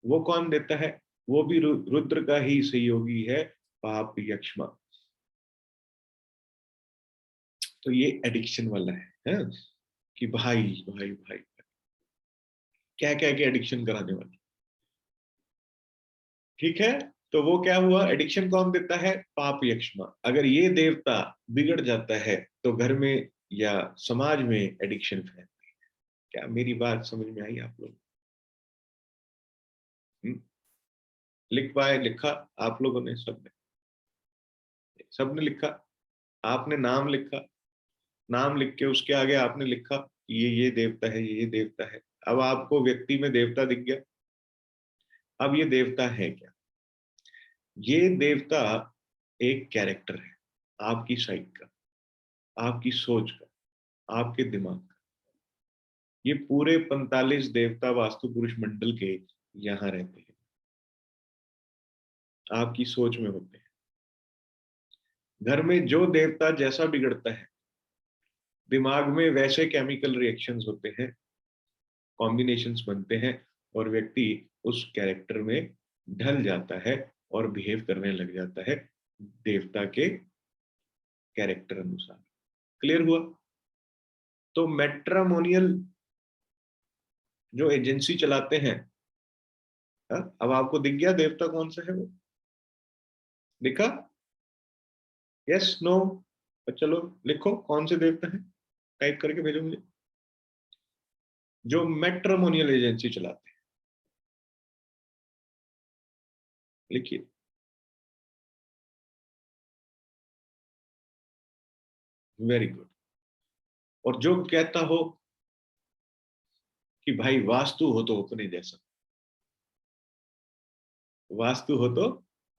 वो कौन देता है? वो भी रुद्र का ही सहयोगी है, पाप यक्ष्मा। तो ये एडिक्शन वाला है कि भाई भाई भाई, क्या क्या क्या एडिक्शन कराने वाला। ठीक है, तो वो क्या हुआ? एडिक्शन कौन देता है? पाप यक्ष्मा। अगर ये देवता बिगड़ जाता है तो घर में या समाज में एडिक्शन फैलती है। क्या मेरी बात समझ में आई आप लोग? लिख पाए? लिखा आप लोगों ने? सबने? सबने लिखा? आपने नाम लिखा, नाम लिख के उसके आगे आपने लिखा कि ये देवता है, ये देवता है। अब आपको व्यक्ति में देवता दिख गया। अब ये देवता है क्या? ये देवता एक कैरेक्टर है, आपकी साइक का, आपकी सोच का, आपके दिमाग का। ये पूरे 45 देवता वास्तु पुरुष मंडल के यहाँ रहते हैं, आपकी सोच में होते हैं। घर में जो देवता जैसा बिगड़ता है, दिमाग में वैसे केमिकल रिएक्शंस होते हैं, कॉम्बिनेशंस बनते हैं, और व्यक्ति उस कैरेक्टर में ढल जाता है और बिहेव करने लग जाता है देवता के कैरेक्टर अनुसार। क्लियर हुआ? तो मैट्रिमोनियल जो एजेंसी चलाते हैं, अब आपको दिख गया देवता कौन सा है वो? दिखा? Yes, no? चलो लिखो कौन से देवता है, टाइप करके भेजो मुझे। जो मैट्रिमोनियल एजेंसी चलाते हैं, लिखिए। Very good. और जो कहता हो कि भाई वास्तु हो तो अपने जैसा, वास्तु हो तो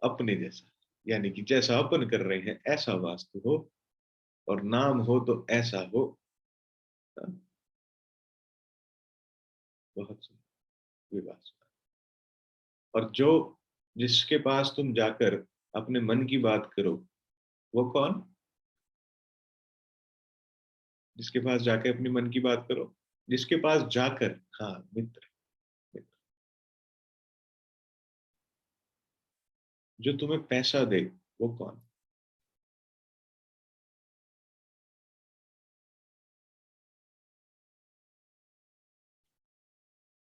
अपने जैसा, यानी कि जैसा अपन कर रहे हैं ऐसा वास्तु हो, और नाम हो तो ऐसा हो। हाँ, बहुत सुंदर विवाह। और जो जिसके पास तुम जाकर अपने मन की बात करो, वो कौन? जिसके पास जाकर अपने मन की बात करो, जिसके पास जाकर, हाँ, मित्र। मित्र जो तुम्हें पैसा दे, वो कौन?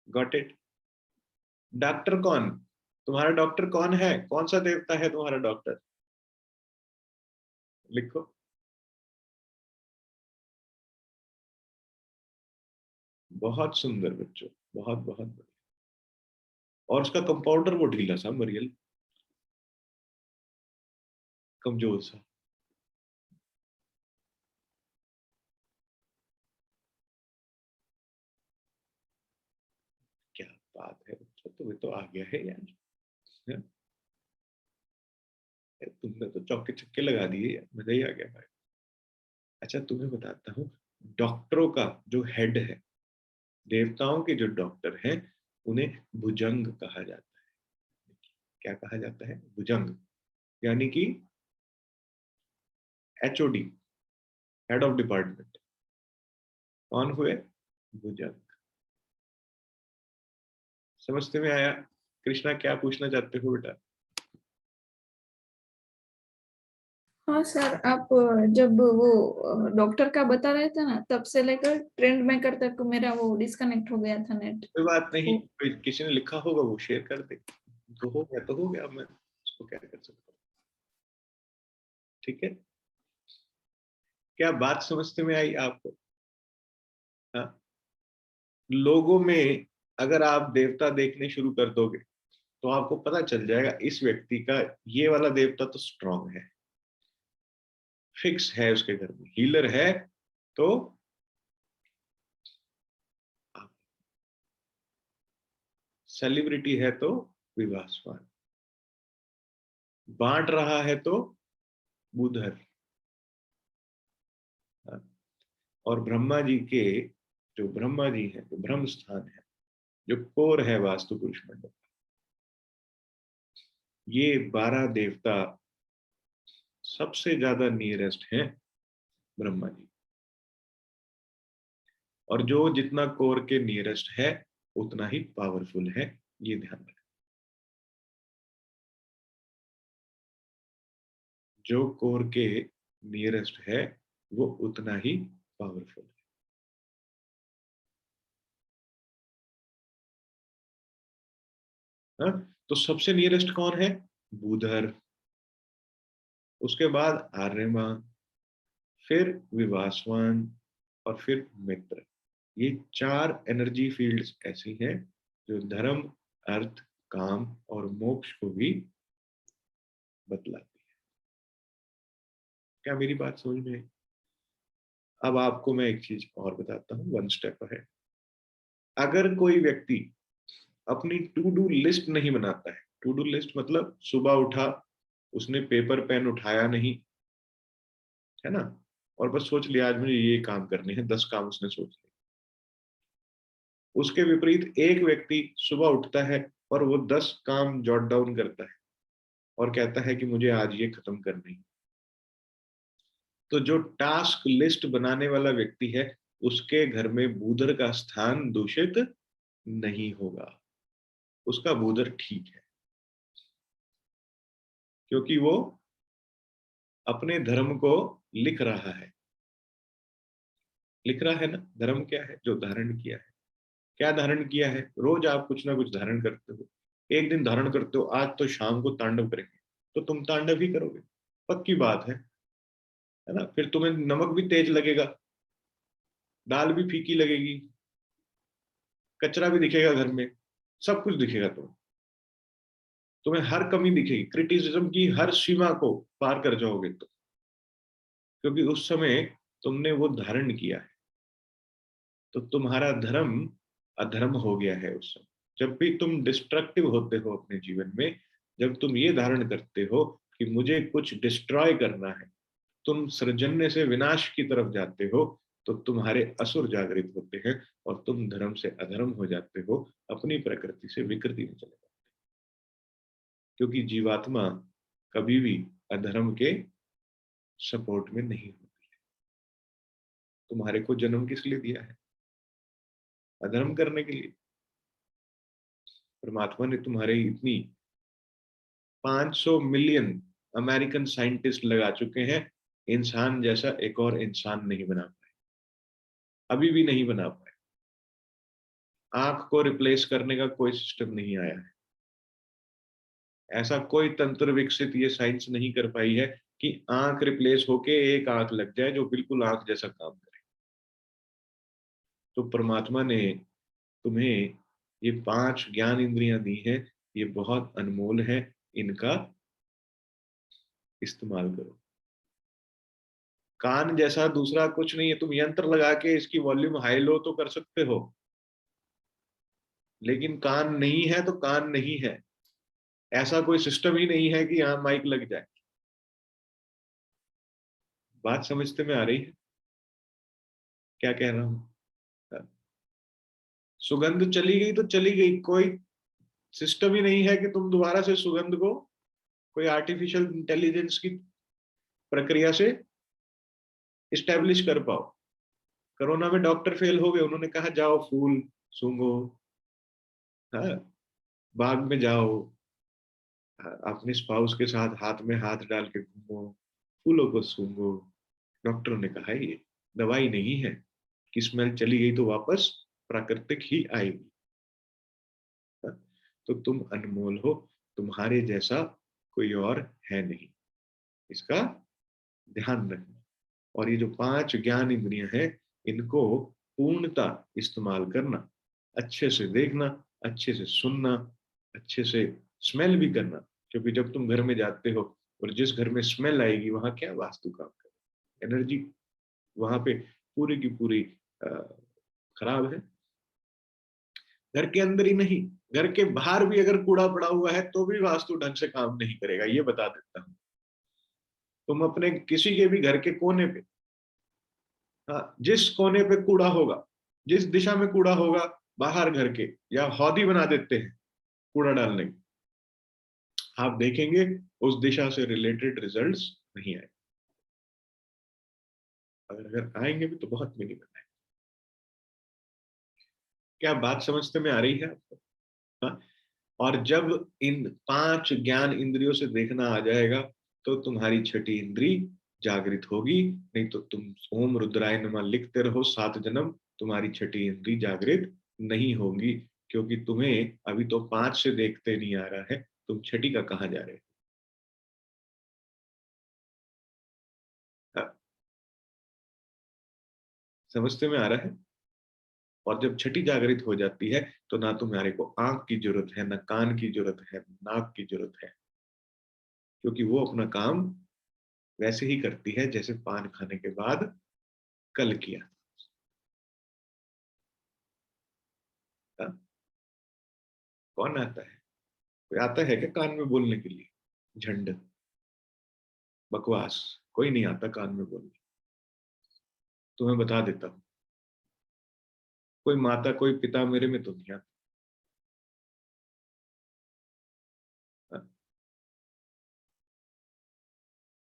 Got it? डॉक्टर कौन? तुम्हारा डॉक्टर कौन है? कौन सा देवता है तुम्हारा डॉक्टर? लिखो। बहुत सुंदर बच्चों, बहुत बहुत बढ़िया। और उसका कंपाउंडर वो ढीला सा मरियल, कमजोर सा। क्या बात है बच्चों, तुम्हें तो आ गया है यार। हैं? तुमने तो चौके छक्के लगा दिए यार, मजा ही आ गया भाई। अच्छा तुम्हें बताता हूँ, डॉक्टरों का जो हेड है, देवताओं के जो डॉक्टर हैं, उन्हें भुजंग कहा जाता है। क्या कहा जाता है? भुजंग। यानी कि एचओडी, हेड ऑफ डिपार्टमेंट, कौन हुए? भुजंग। समझते में आया? कृष्णा क्या पूछना चाहते हो बेटा? हाँ सर, आप जब वो डॉक्टर का बता रहे थे ना, तब से लेकर ट्रेंड में कर तक मेरा वो डिस्कनेक्ट हो गया था नेट। कोई बात नहीं, वो कोई किसी ने लिखा होगा वो शेयर कर दे, तो हो गया तो हो गया, मैं उसको क्या कर सकता हूँ। ठीक है, क्या बात समझते में आई आपको? हाँ, लोगों में अगर आप देवता देखने शुरू कर दोगे तो आपको पता चल जाएगा इस व्यक्ति का ये वाला देवता तो स्ट्रांग है, फिक्स है उसके घर में, हीलर है। तो सेलिब्रिटी है तो विवासवान, बांट रहा है तो बुधर। हाँ, और ब्रह्मा जी के, जो ब्रह्मा जी है, जो ब्रह्म स्थान है, जो कोर है वास्तु पुरुष मंडल, ये 12 देवता सबसे ज्यादा नियरेस्ट हैं ब्रह्मा जी। और जो जितना कोर के नियरेस्ट है उतना ही पावरफुल है, ये ध्यान रखें। जो कोर के नियरेस्ट है वो उतना ही पावरफुल है। हाँ? तो सबसे नियरेस्ट कौन है? बुधर, उसके बाद आर्यमा, फिर विवासवान, और फिर मित्र। ये 4 एनर्जी फील्ड्स ऐसी हैं जो धर्म, अर्थ, काम और मोक्ष को भी बतलाती है। क्या मेरी बात समझ में आई? अब आपको मैं एक चीज और बताता हूँ, वन स्टेप है। अगर कोई व्यक्ति अपनी टू डू लिस्ट नहीं बनाता है, टू डू लिस्ट मतलब सुबह उठा, उसने पेपर पेन उठाया नहीं, है ना, और बस सोच लिया आज मुझे ये काम करने हैं, 10 काम उसने सोच लिया। उसके विपरीत एक व्यक्ति सुबह उठता है और वो 10 काम जॉट डाउन करता है और कहता है कि मुझे आज ये खत्म करनी है, तो जो टास्क लिस्ट बनाने वाला व्यक्ति है उसके घर में बूधर का स्थान दूषित नहीं होगा, उसका बूधर ठीक है, क्योंकि वो अपने धर्म को लिख रहा है। लिख रहा है ना, धर्म क्या है? जो धारण किया है। क्या धारण किया है? रोज आप कुछ ना कुछ धारण करते हो। एक दिन धारण करते हो आज तो शाम को तांडव करेंगे, तो तुम तांडव ही करोगे, पक्की बात है ना। फिर तुम्हें नमक भी तेज लगेगा, दाल भी फीकी लगेगी, कचरा भी दिखेगा घर में, सब कुछ दिखेगा। तुम्हें हर कमी दिखेगी, क्रिटिसिज्म की हर सीमा को पार कर जाओगे तो, क्योंकि उस समय तुमने वो धारण किया है। तो तुम्हारा धर्म अधर्म हो गया है उस समय। जब भी तुम डिस्ट्रक्टिव होते हो अपने जीवन में, जब तुम ये धारण करते हो कि मुझे कुछ डिस्ट्रॉय करना है, तुम सृजन्य से विनाश की तरफ जाते हो, तो तुम्हारे असुर जागृत होते हैं और तुम धर्म से अधर्म हो जाते हो, अपनी प्रकृति से विकृति में चले जाते हो। क्योंकि जीवात्मा कभी भी अधर्म के सपोर्ट में नहीं होती है। तुम्हारे को जन्म किस लिए दिया है? अधर्म करने के लिए। परमात्मा ने तुम्हारे इतनी 500 मिलियन अमेरिकन साइंटिस्ट लगा चुके हैं, इंसान जैसा एक और इंसान नहीं बना पाए, अभी भी नहीं बना पाए। आंख को रिप्लेस करने का कोई सिस्टम नहीं आया है, ऐसा कोई तंत्र विकसित ये साइंस नहीं कर पाई है कि आंख रिप्लेस होके एक आंख लग जाए जो बिल्कुल आंख जैसा काम करे। तो परमात्मा ने तुम्हें ये 5 ज्ञान इंद्रियां दी हैं, ये बहुत अनमोल है, इनका इस्तेमाल करो। कान जैसा दूसरा कुछ नहीं है, तुम यंत्र लगा के इसकी वॉल्यूम हाई लो तो कर सकते हो, लेकिन कान नहीं है तो कान नहीं है। ऐसा कोई सिस्टम ही नहीं है कि यहां माइक लग जाए। बात समझते में आ रही है क्या कह रहा हूं? सुगंध चली गई तो चली गई, कोई सिस्टम ही नहीं है कि तुम दोबारा से सुगंध को कोई आर्टिफिशियल इंटेलिजेंस की प्रक्रिया से इस्टेब्लिश कर पाओ। कोरोना में डॉक्टर फेल हो गए, उन्होंने कहा जाओ फूल सूंघो, हाँ, बाग में जाओ, अपने स्पाउस के साथ हाथ में हाथ डाल के घूमो, फूलों को सूंघो। डॉक्टरों ने कहा ये दवाई नहीं है कि स्मेल चली गई तो वापस प्राकृतिक ही आएगी। तो तुम अनमोल हो, तुम्हारे जैसा कोई और है नहीं, इसका ध्यान रखना। और ये जो 5 ज्ञान इंद्रियां हैं, इनको पूर्णता इस्तेमाल करना, अच्छे से देखना, अच्छे से सुनना, अच्छे से स्मेल भी करना। क्योंकि जब तुम घर में जाते हो और जिस घर में स्मेल आएगी वहां क्या वास्तु काम करे, एनर्जी वहां पे पूरी की पूरी खराब है। घर के अंदर ही नहीं, घर के बाहर भी अगर कूड़ा पड़ा हुआ है तो भी वास्तु ढंग से काम नहीं करेगा, ये बता देता हूं। तुम अपने किसी के भी घर के कोने पे, हाँ, जिस कोने पे कूड़ा होगा, जिस दिशा में कूड़ा होगा, बाहर घर के या हौदी बना देते हैं कूड़ा डालने की, आप देखेंगे उस दिशा से रिलेटेड रिजल्ट्स नहीं आए। अगर आएंगे भी तो बहुत मिनिमल है। क्या बात समझते में आ रही है आपको? हाँ? और जब इन 5 ज्ञान इंद्रियों से देखना आ जाएगा तो तुम्हारी छठी इंद्री जागृत होगी। नहीं तो तुम ओम रुद्राय नमः लिखते रहो 7 जन्म, तुम्हारी छठी इंद्री जागृत नहीं होगी। क्योंकि तुम्हें अभी तो 5 से देखते नहीं आ रहा है, तुम छठी का कहाँ जा रहे हो? हाँ, समझते में आ रहा है? और जब छठी जागृत हो जाती है तो ना तुम्हारे को आंख की जरूरत है, ना कान की जरूरत है, नाक की जरूरत है। क्योंकि वो अपना काम वैसे ही करती है जैसे पान खाने के बाद कल किया। हाँ? कौन आता है? कोई आता है क्या कान में बोलने के लिए? झंड, बकवास, कोई नहीं आता कान में बोलने। तुम्हें बता देता हूँ, कोई माता कोई पिता मेरे में तो नहीं आता। हाँ?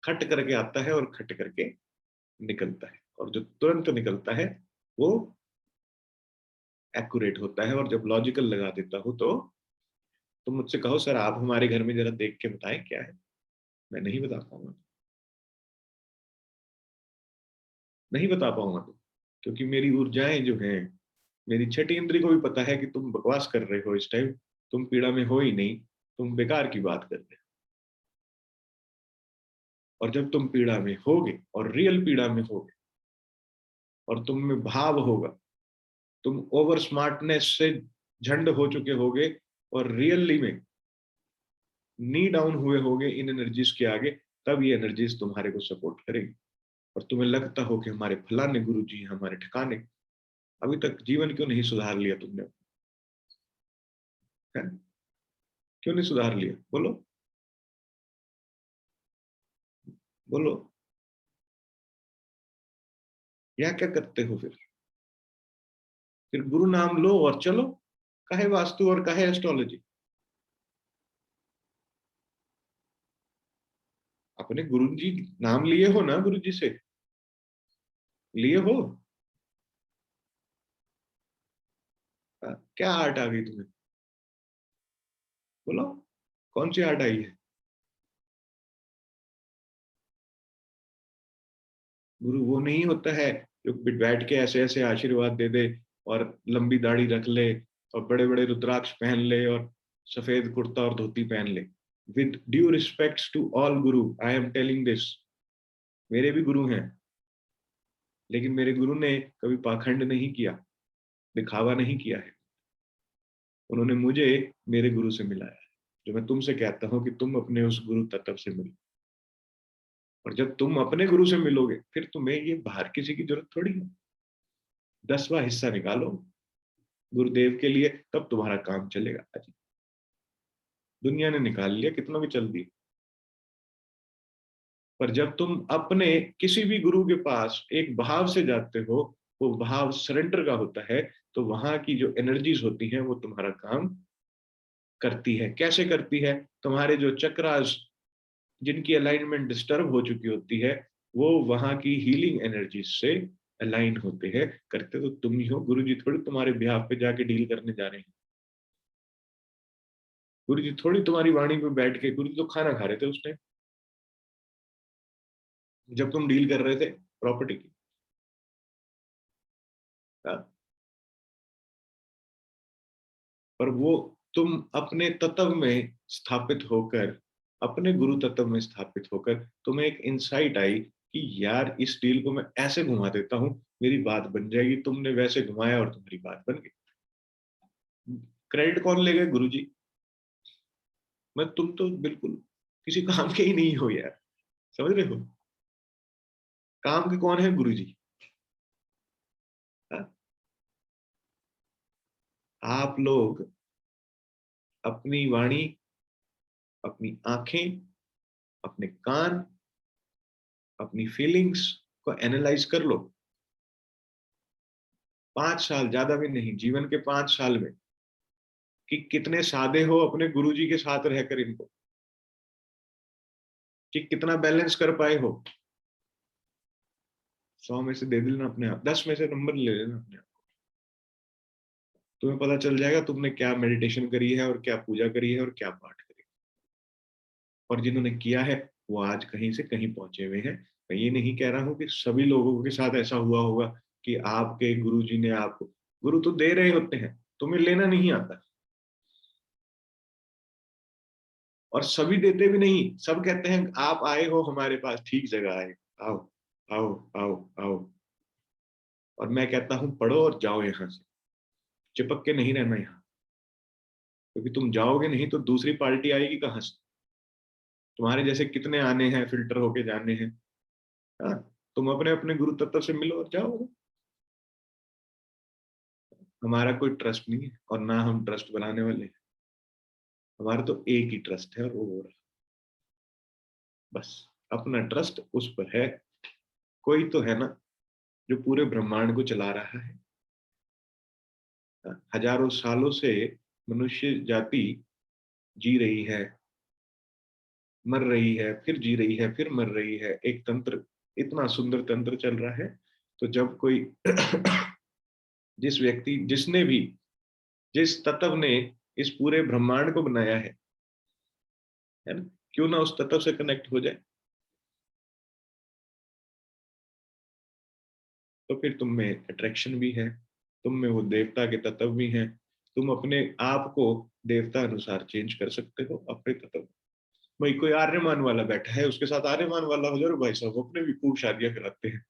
खट करके आता है और खट करके निकलता है, और जो तुरंत निकलता है वो एक्यूरेट होता है। और जब लॉजिकल लगा देता हूँ तो तुम मुझसे कहो सर आप हमारे घर में जरा देख के बताएं क्या है, मैं नहीं बता पाऊंगा, नहीं बता पाऊंगा तो। क्योंकि मेरी ऊर्जाएं जो हैं, मेरी छठी इंद्री को भी पता है कि तुम बकवास कर रहे हो इस टाइम, तुम पीड़ा में हो ही नहीं, तुम बेकार की बात कर रहे हो। और जब तुम पीड़ा में होगे और रियल पीड़ा में होगे और तुम में भाव होगा, तुम ओवर स्मार्टनेस से झंड हो चुके होगे और रियली में नी डाउन हुए होगे इन एनर्जीज के आगे, तब ये एनर्जीज तुम्हारे को सपोर्ट करेगी। और तुम्हें लगता हो कि हमारे फलाने गुरु जी हमारे ठिकाने, अभी तक जीवन क्यों नहीं सुधार लिया तुमने? है? क्यों नहीं सुधार लिया? बोलो बोलो। या क्या करते हो फिर गुरु नाम लो और चलो, काहे वास्तु और काहे एस्ट्रोलॉजी? अपने गुरु जी नाम लिए हो ना, गुरु जी से लिए हो? क्या आर्ट आ गई तुम्हें? बोलो, कौन सी आर्ट आई है? गुरु वो नहीं होता है जो बैठ के ऐसे ऐसे आशीर्वाद दे दे और लंबी दाढ़ी रख ले और बड़े बड़े रुद्राक्ष पहन ले और सफेद कुर्ता और धोती पहन ले। With due respects to all guru, I am telling this, मेरे भी गुरु हैं, लेकिन मेरे गुरु ने कभी पाखंड नहीं किया। दिखावा नहीं किया है। उन्होंने मुझे मेरे गुरु से मिलाया है। जो मैं तुमसे कहता हूं कि तुम अपने उस गुरु तत्व से मिलो, और जब तुम अपने गुरु से मिलोगे फिर तुम्हें ये बाहर किसी की जरूरत थोड़ी है। 10वां हिस्सा निकालो गुरुदेव के लिए, तब तुम्हारा काम चलेगा। अजी, दुनिया ने निकाल लिया, कितनों की चल दी। पर जब तुम अपने किसी भी गुरु के पास एक भाव से जाते हो, वो भाव सरेंडर का होता है, तो वहां की जो एनर्जीज होती हैं वो तुम्हारा काम करती है। कैसे करती है? तुम्हारे जो चक्रास, जिनकी अलाइनमेंट डिस्टर्ब हो चुकी होती है, वो वहां की हीलिंग एनर्जीज से अलाइन होते हैं। करते तो तुम ही हो, गुरु जी थोड़ी तुम्हारे बिहाफ पे जाके डील करने जा रहे हैं। गुरु जी थोड़ी तुम्हारी वाणी पे बैठ के, गुरु जी तो खाना खा रहे थे उस टाइम जब तुम डील कर रहे थे प्रॉपर्टी की। हाँ, पर वो तुम अपने तत्व में स्थापित होकर, अपने गुरु तत्व में स्थापित होकर तुम्हें एक इंसाइट आई कि यार इस डील को मैं ऐसे घुमा देता हूं, मेरी बात बन जाएगी। तुमने वैसे घुमाया और तुम्हारी बात बन गई। क्रेडिट कौन ले गए? गुरु जी। मैं, तुम तो बिल्कुल किसी काम के ही नहीं हो यार, समझ रहे हो? काम के कौन है? गुरु जी। हाँ? आप लोग अपनी वाणी, अपनी आंखें, अपने कान, अपनी फीलिंग्स को एनालाइज कर लो। 5 साल, ज्यादा भी नहीं, जीवन के 5 साल में कि कितने सादे हो अपने गुरुजी के साथ रहकर इनको, कि कितना बैलेंस कर पाए हो। 100 में से दे देना अपने आप, 10 में से नंबर ले लेना अपने आप। तुम्हें पता चल जाएगा तुमने क्या मेडिटेशन करी है और क्या पूजा करी है और क्या पाठ करी है। और जिन्होंने किया है वो आज कहीं से कहीं पहुंचे हुए हैं। मैं ये नहीं कह रहा हूं कि सभी लोगों के साथ ऐसा हुआ होगा कि आपके गुरुजी ने आपको, गुरु तो दे रहे होते हैं, तुम्हें लेना नहीं आता। और सभी देते भी नहीं, सब कहते हैं आप आए हो हमारे पास, ठीक जगह आए, आओ आओ आओ आओ। और मैं कहता हूं पढ़ो और जाओ यहां से, चिपक के नहीं रहना यहाँ। क्योंकि तुम जाओगे नहीं तो दूसरी पार्टी आएगी कहां से? तुम्हारे जैसे कितने आने हैं, फिल्टर होके जाने हैं। हाँ, तुम अपने अपने गुरु तत्व से मिलो और जाओ। हमारा कोई ट्रस्ट नहीं है और ना हम ट्रस्ट बनाने वाले हैं। हमारा तो एक ही ट्रस्ट है और वो हो रहा, बस अपना ट्रस्ट उस पर है। कोई तो है ना जो पूरे ब्रह्मांड को चला रहा है। हजारों सालों से मनुष्य जाति जी रही है, मर रही है, फिर जी रही है, फिर मर रही है। एक तंत्र, इतना सुंदर तंत्र चल रहा है। तो जब कोई जिस व्यक्ति, जिसने भी, जिस तत्व ने इस पूरे ब्रह्मांड को बनाया है ना, क्यों ना उस तत्व से कनेक्ट हो जाए। तो फिर तुम में अट्रैक्शन भी है, तुम में वो देवता के तत्व भी हैं। तुम अपने आप को देवता अनुसार चेंज कर सकते हो अपने तत्व। भाई कोई आर्यमान वाला बैठा है, उसके साथ आर्यमान वाला हो जाओ भाई साहब, अपने भी खूब शादियां कराते हैं।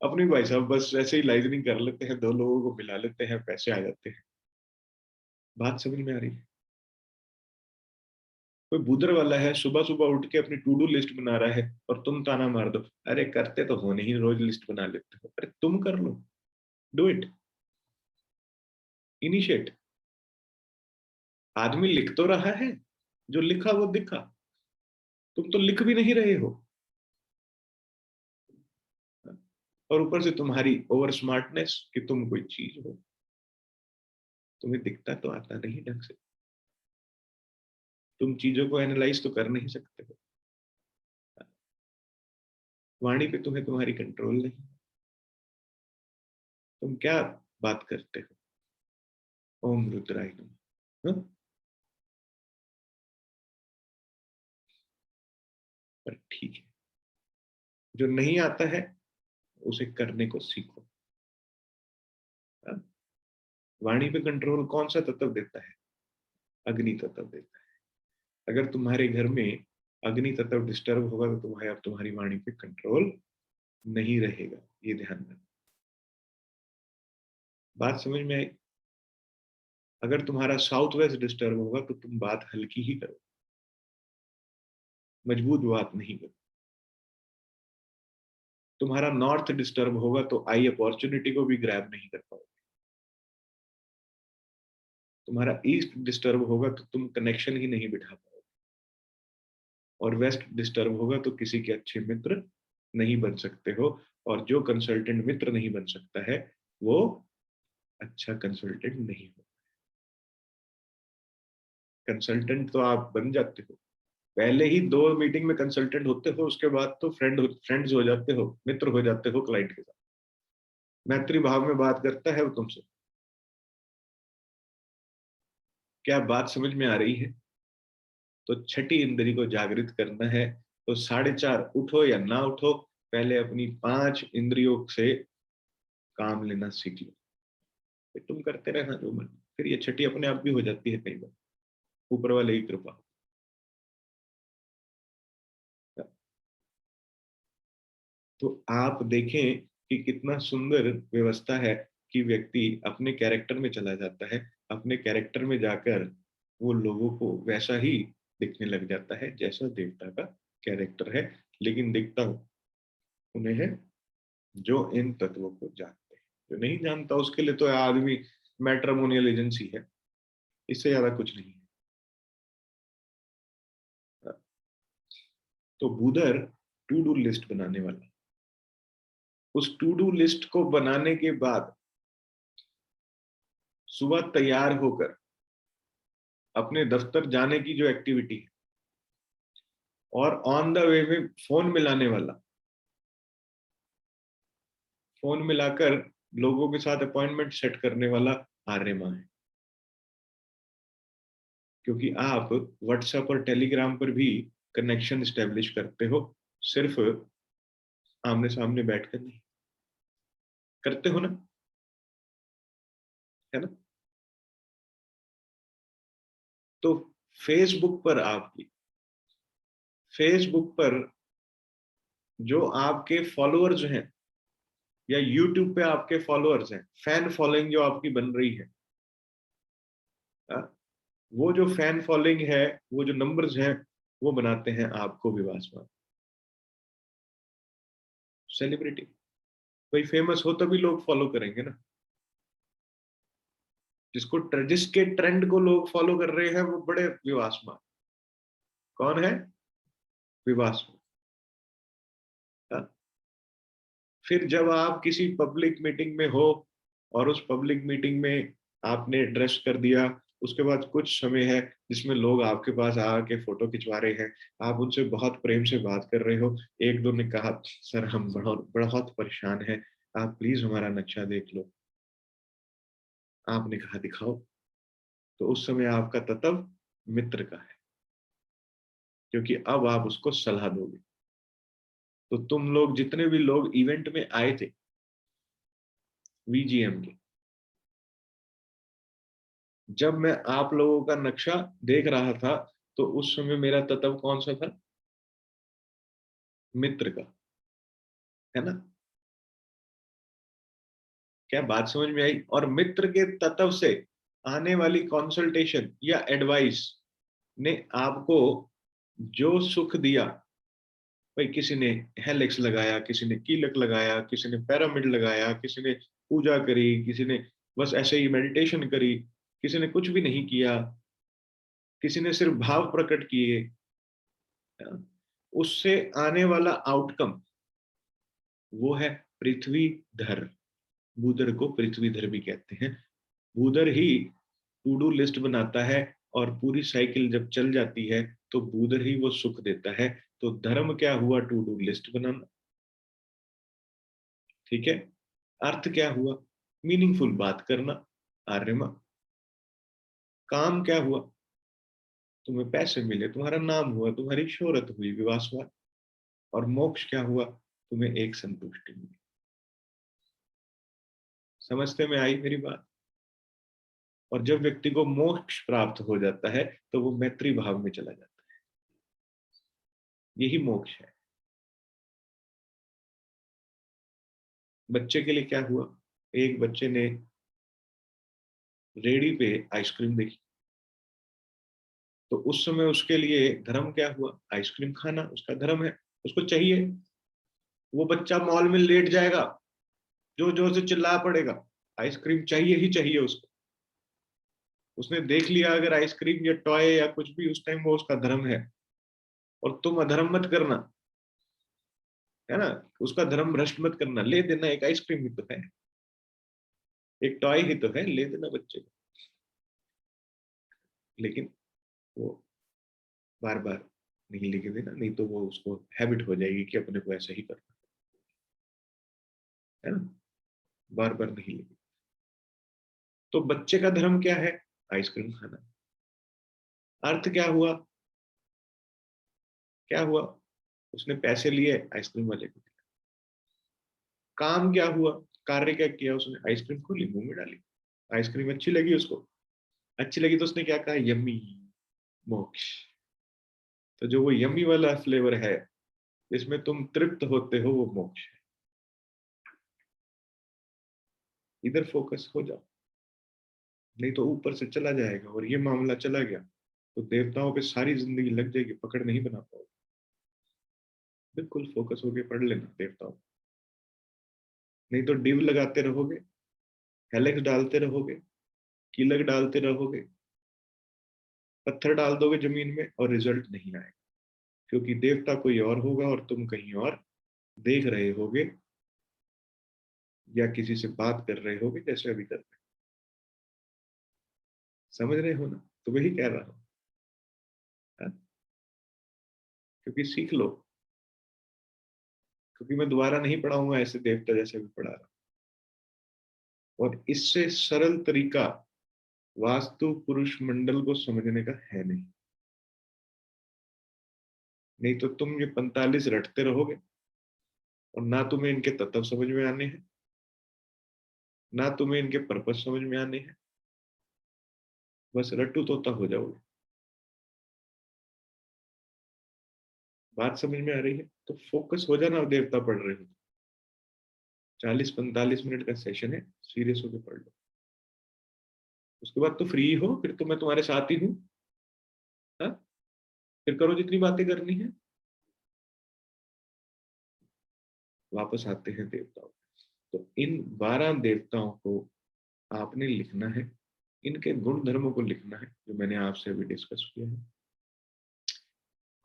अपनी भाई साहब बस ऐसे ही लाइजनिंग कर लेते हैं, 2 लोगों को मिला लेते हैं, पैसे आ जाते हैं। बात समझ में आ रही है? कोई बुदर वाला है, सुबह सुबह उठ के अपनी टू डू लिस्ट बना रहा है और तुम ताना मार दो, अरे करते तो हो नहीं, रोज लिस्ट बना लेते हो। अरे तुम कर लो, डू इट, इनिशिएट। आदमी लिख तो रहा है, जो लिखा वो दिखा। तुम तो लिख भी नहीं रहे हो। और ऊपर से तुम्हारी ओवर स्मार्टनेस कि तुम कोई चीज हो, तुम्हें दिखता तो आता नहीं ढंग से। तुम चीजों को एनालाइज तो कर नहीं सकते हो। वाणी पे तुम्हें तुम्हारी कंट्रोल नहीं। तुम क्या बात करते हो? ओम रुद्राय नमः। हाँ? पर ठीक है, जो नहीं आता है उसे करने को सीखो। हाँ? वाणी पे कंट्रोल कौन सा तत्व देता है? अग्नि तत्व देता है। अगर तुम्हारे घर में अग्नि तत्व डिस्टर्ब होगा तो तुम्हारे, अब तुम्हारी वाणी पे कंट्रोल नहीं रहेगा, ये ध्यान रखना। बात समझ में आई? अगर तुम्हारा साउथ वेस्ट डिस्टर्ब होगा तो तुम बात हल्की ही करो, मजबूत बात नहीं करो। तुम्हारा नॉर्थ डिस्टर्ब होगा तो आई अपॉर्चुनिटी को भी ग्रैब नहीं कर पाओगे। तुम्हारा ईस्ट डिस्टर्ब होगा तो तुम कनेक्शन ही नहीं बिठा पाओगे। और वेस्ट डिस्टर्ब होगा तो किसी के अच्छे मित्र नहीं बन सकते हो। और जो कंसल्टेंट मित्र नहीं बन सकता है वो अच्छा कंसल्टेंट नहीं हो। कंसल्टेंट तो आप बन जाते हो, पहले ही 2 मीटिंग में कंसल्टेंट होते हो, उसके बाद तो फ्रेंड्स हो जाते हो, मित्र हो जाते हो क्लाइंट के साथ। मैत्री भाव में बात करता है वो तुमसे। क्या बात समझ में आ रही है? तो छठी इंद्री को जागृत करना है तो 4:30 उठो या ना उठो, पहले अपनी 5 इंद्रियों से काम लेना सीख लो। फिर तुम करते रहना जो मन, फिर ये छठी अपने आप भी हो जाती है कई बार, ऊपर वाले की कृपा। तो आप देखें कि कितना सुंदर व्यवस्था है कि व्यक्ति अपने कैरेक्टर में चला जाता है, अपने कैरेक्टर में जाकर वो लोगों को वैसा ही दिखने लग जाता है जैसा देवता का कैरेक्टर है। लेकिन दिखता उन्हें है जो इन तत्वों को जानते हैं। जो नहीं जानता उसके लिए तो आदमी मैट्रिमोनियल एजेंसी है, इससे ज्यादा कुछ नहीं है। तो बुधर टू डू लिस्ट बनाने वाला, उस टू डू लिस्ट को बनाने के बाद सुबह तैयार होकर अपने दफ्तर जाने की जो एक्टिविटी है, और ऑन द वे में फोन मिलाने वाला, फोन मिलाकर लोगों के साथ अपॉइंटमेंट सेट करने वाला आर्यमा है। क्योंकि आप व्हाट्सएप और टेलीग्राम पर भी कनेक्शन स्टेब्लिश करते हो, सिर्फ आमने सामने बैठकर नहीं। करते हो ना, है ना? तो फेसबुक पर आपकी, फेसबुक पर जो आपके फॉलोअर्स हैं या यूट्यूब पे आपके फॉलोअर्स हैं, फैन फॉलोइंग जो आपकी बन रही है, वो जो फैन फॉलोइंग है, वो जो नंबर्स हैं, वो बनाते हैं आपको विवासवान, सेलिब्रिटी। कोई फेमस हो तभी लोग फॉलो करेंगे ना। जिसके ट्रेंड को लोग फॉलो कर रहे हैं वो बड़े विवासवान। कौन है? विवासवान। हाँ? फिर जब आप किसी पब्लिक मीटिंग में हो और उस पब्लिक मीटिंग में आपने एड्रेस कर दिया, उसके बाद कुछ समय है जिसमें लोग आपके पास आके फोटो खिंचवा रहे हैं, आप उनसे बहुत प्रेम से बात कर रहे हो, एक दो ने कहा सर हम बहुत परेशान हैं, आप प्लीज हमारा नक्शा देख लो। आपने कहा दिखाओ। तो उस समय आपका तत्व मित्र का है, क्योंकि अब आप उसको सलाह दोगे। तो तुम लोग जितने भी लोग इवेंट में आए थे वीजीएम के, जब मैं आप लोगों का नक्शा देख रहा था तो उस समय मेरा तत्व कौन सा था? मित्र का, है ना? क्या बात समझ में आई? और मित्र के तत्व से आने वाली कंसल्टेशन या एडवाइस ने आपको जो सुख दिया, भाई किसी ने हेलिक्स लगाया, किसी ने कीलक लगाया, किसी ने पिरामिड लगाया, किसी ने पूजा करी, किसी ने बस ऐसे ही मेडिटेशन करी, किसी ने कुछ भी नहीं किया, किसी ने सिर्फ भाव प्रकट किए, उससे आने वाला आउटकम वो है पृथ्वीधर। भूधर को पृथ्वीधर भी कहते हैं। भूधर ही टू डू लिस्ट बनाता है, और पूरी साइकिल जब चल जाती है तो भूधर ही वो सुख देता है। तो धर्म क्या हुआ? टू डू लिस्ट बनाना। ठीक है? अर्थ क्या हुआ? मीनिंगफुल बात करना, आर्यमा। काम क्या हुआ? तुम्हें पैसे मिले, तुम्हारा नाम हुआ, तुम्हारी शोहरत हुई, विवासवाद। और मोक्ष क्या हुआ? तुम्हें एक संतुष्टि मिली। समझते में आई मेरी बात? और जब व्यक्ति को मोक्ष प्राप्त हो जाता है तो वो मैत्री भाव में चला जाता है। यही मोक्ष है। बच्चे के लिए क्या हुआ? एक बच्चे ने रेडी पे आइसक्रीम देखी, तो उस समय उसके लिए धर्म क्या हुआ? आइसक्रीम खाना उसका धर्म है, उसको चाहिए। वो बच्चा मॉल में लेट जाएगा, जोर जोर से चिल्ला पड़ेगा, आइसक्रीम चाहिए ही चाहिए उसको। उसने देख लिया अगर आइसक्रीम या टॉय या कुछ भी, उस टाइम वो उसका धर्म है। और तुम अधर्म मत करना, है ना, उसका धर्म भ्रष्ट मत करना, ले देना, एक आइसक्रीम ही तो है, एक टॉय ही तो है, ले देना बच्चे को। लेकिन वो बार बार नहीं लेके देना, नहीं तो वो उसको हैबिट हो जाएगी कि अपने को ऐसा ही करना है ना, बार बार नहीं लेके। तो बच्चे का धर्म क्या है? आइसक्रीम खाना। अर्थ क्या हुआ? क्या हुआ? उसने पैसे लिए, आइसक्रीम वाले को दिया। काम क्या हुआ? कार्य क्या किया उसने? आइसक्रीम खोली, मुंह में डाली, आइसक्रीम अच्छी लगी उसको, अच्छी लगी तो उसने क्या कहा? यम्मी, मोक्ष। तो जो वो यम्मी वाला फ्लेवर है जिसमें तुम तृप्त होते हो, वो मोक्ष है। इधर फोकस हो जाओ, नहीं तो ऊपर से चला जाएगा और ये मामला चला गया तो देवताओं पे सारी जिंदगी लग जाएगी, पकड़ नहीं बना पाओगे। बिल्कुल फोकस होके पढ़ लेना देवताओं, नहीं तो डिव लगाते रहोगे, हेलेक्स डालते रहोगे, कीलक डालते रहोगे, पत्थर डाल दोगे जमीन में और रिजल्ट नहीं आएगा, क्योंकि देवता कोई और होगा और तुम कहीं और देख रहे होगे या किसी से बात कर रहे होगे जैसे अभी कर रहे। समझ रहे हो ना? तो वही कह रहा हूं, हाँ? क्योंकि सीख लो, क्योंकि मैं दोबारा नहीं पढ़ाऊंगा ऐसे देवता जैसे भी पढ़ा रहा हूं। और इससे सरल तरीका वास्तु पुरुष मंडल को समझने का है नहीं। नहीं तो तुम ये 45 रटते रहोगे और ना तुम्हें इनके तत्व समझ में आने हैं, ना तुम्हें इनके पर्पस समझ में आने हैं, बस रट्टू तोता हो जाओगे। बात समझ में आ रही है? तो फोकस हो जाना, देवता पढ़ रहे हो, 40-45 मिनट का सेशन है, सीरियस होकर पढ़ लो। उसके बाद तो फ्री हो, फिर तो मैं तुम्हारे साथ ही हूँ, हाँ? फिर करो जितनी बातें करनी है। वापस आते हैं देवताओं। तो इन 12 देवताओं को आपने लिखना है, इनके गुण धर्मों को लिखना है जो मैंने आपसे अभी डिस्कस किया है।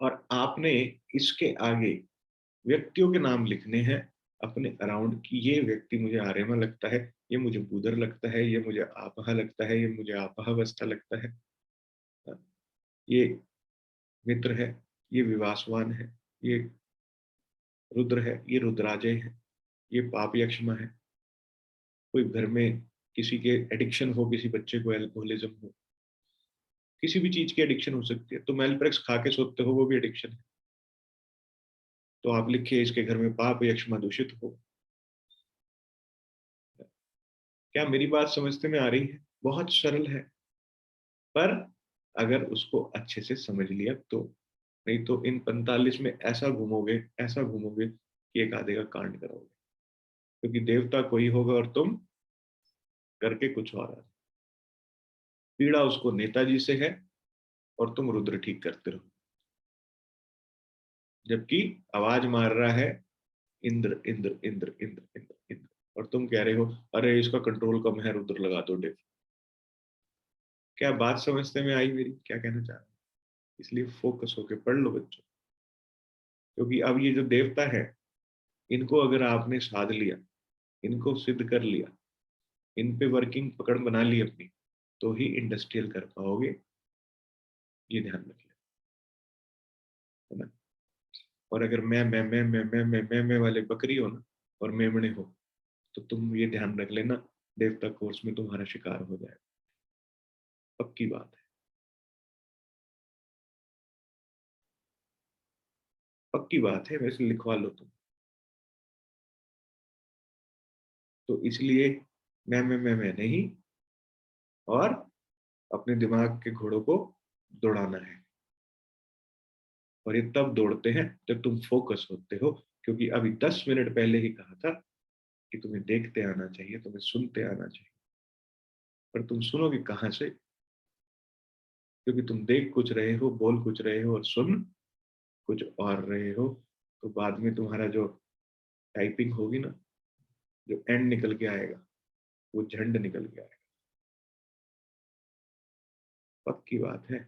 और आपने इसके आगे व्यक्तियों के नाम लिखने हैं अपने अराउंड, कि ये व्यक्ति मुझे आर्यमा लगता है, ये मुझे बुधर लगता है, ये मुझे आपहा लगता है, ये मुझे आपहावस्था लगता है, ये मित्र है, ये विवासवान है, ये रुद्र है, ये रुद्राजय है, ये पाप यक्षमा है। कोई घर में किसी के एडिक्शन हो, किसी बच्चे को एल्कोहलिज्म हो, किसी भी चीज की एडिक्शन हो सकती है, तो मेलप्रेक्स खा के सोते हो, वो भी एडिक्शन है। तो आप लिखिए इसके घर में पाप यक्षमा दूषित हो। क्या मेरी बात समझते में आ रही है? बहुत सरल है, पर अगर उसको अच्छे से समझ लिया तो। नहीं तो इन 45 में ऐसा घूमोगे, ऐसा घूमोगे कि एक आधे का कांड करोगे, क्योंकि देवता कोई होगा और तुम करके कुछ और आ। पीड़ा उसको नेताजी से है और तुम रुद्र ठीक करते रहो, जबकि आवाज मार रहा है इंद्र इंद्र इंद्र इंद्र इंद्र इंद्र, और तुम कह रहे हो अरे इसका कंट्रोल कम है, रुद्र लगा दो डेव। क्या बात समझते में आई मेरी, क्या कहना चाह रहा हूं? इसलिए फोकस होके पढ़ लो बच्चों, क्योंकि अब ये जो देवता है, इनको अगर आपने साध लिया, इनको सिद्ध कर लिया, इन पे वर्किंग पकड़ बना ली अपनी, तो ही इंडस्ट्रियल कर पाओगे। ये ध्यान रखिए, है ना? और अगर मैं वाले बकरी हो ना और मेमने हो, तो तुम ये ध्यान रख लेना, देवता कोर्स में तुम्हारा शिकार हो जाएगा, पक्की बात है, पक्की बात है, वैसे लिखवा लो तुम। तो इसलिए मैं नहीं, और अपने दिमाग के घोड़ों को दौड़ाना है। और ये तब दौड़ते हैं जब तुम फोकस होते हो, क्योंकि अभी 10 मिनट पहले ही कहा था कि तुम्हें देखते आना चाहिए, तुम्हें सुनते आना चाहिए। पर तुम सुनोगे कहाँ से? क्योंकि तुम देख कुछ रहे हो, बोल कुछ रहे हो और सुन कुछ और रहे हो। तो बाद में तुम्हारा जो टाइपिंग होगी ना, जो एंड निकल के आएगा वो झंड निकल के आएगा। पक्की बात है।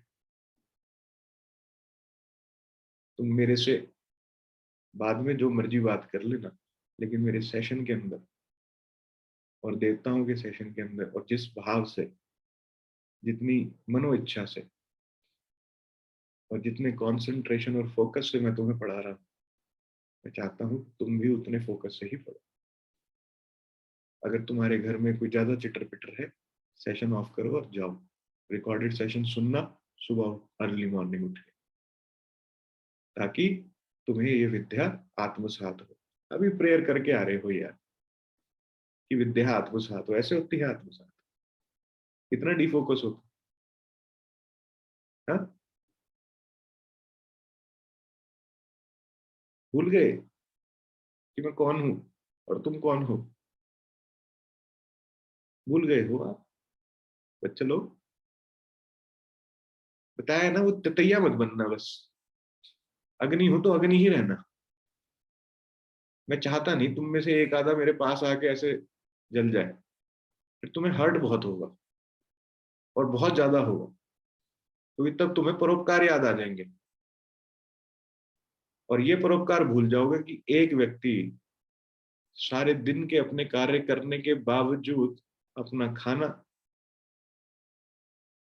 तुम मेरे से बाद में जो मर्जी बात कर लेना, लेकिन मेरे सेशन के अंदर और देवताओं के सेशन के अंदर और जिस भाव से, जितनी मनो इच्छा से और जितने कंसंट्रेशन और फोकस से मैं तुम्हें पढ़ा रहा हूँ, मैं चाहता हूँ तुम भी उतने फोकस से ही पढ़ो। अगर तुम्हारे घर में कोई ज्यादा चिटर पिटर है, सेशन ऑफ करो और जाओ। रिकॉर्डेड सेशन सुनना सुबह अर्ली मॉर्निंग उठ के, ताकि तुम्हें ये विद्या आत्मसात हो। अभी प्रेयर करके आ रहे हो यार कि विद्या आत्मसात हो, ऐसे होती है आत्मसात? कितना डिफोकस होता है? हाँ? भूल गए कि मैं कौन हूं और तुम कौन हो? भूल गए हो आप बच्चे लोग? बताया ना, वो ततैया मत बनना बस। अग्नि हो तो अग्नि ही रहना। मैं चाहता नहीं तुम में से एक आधा मेरे पास आके ऐसे जल जाए, फिर तुम्हें हर्ट बहुत होगा और बहुत ज्यादा होगा, क्योंकि तब तुम्हें परोपकार याद आ जाएंगे और ये परोपकार भूल जाओगे कि एक व्यक्ति सारे दिन के अपने कार्य करने के बावजूद अपना खाना,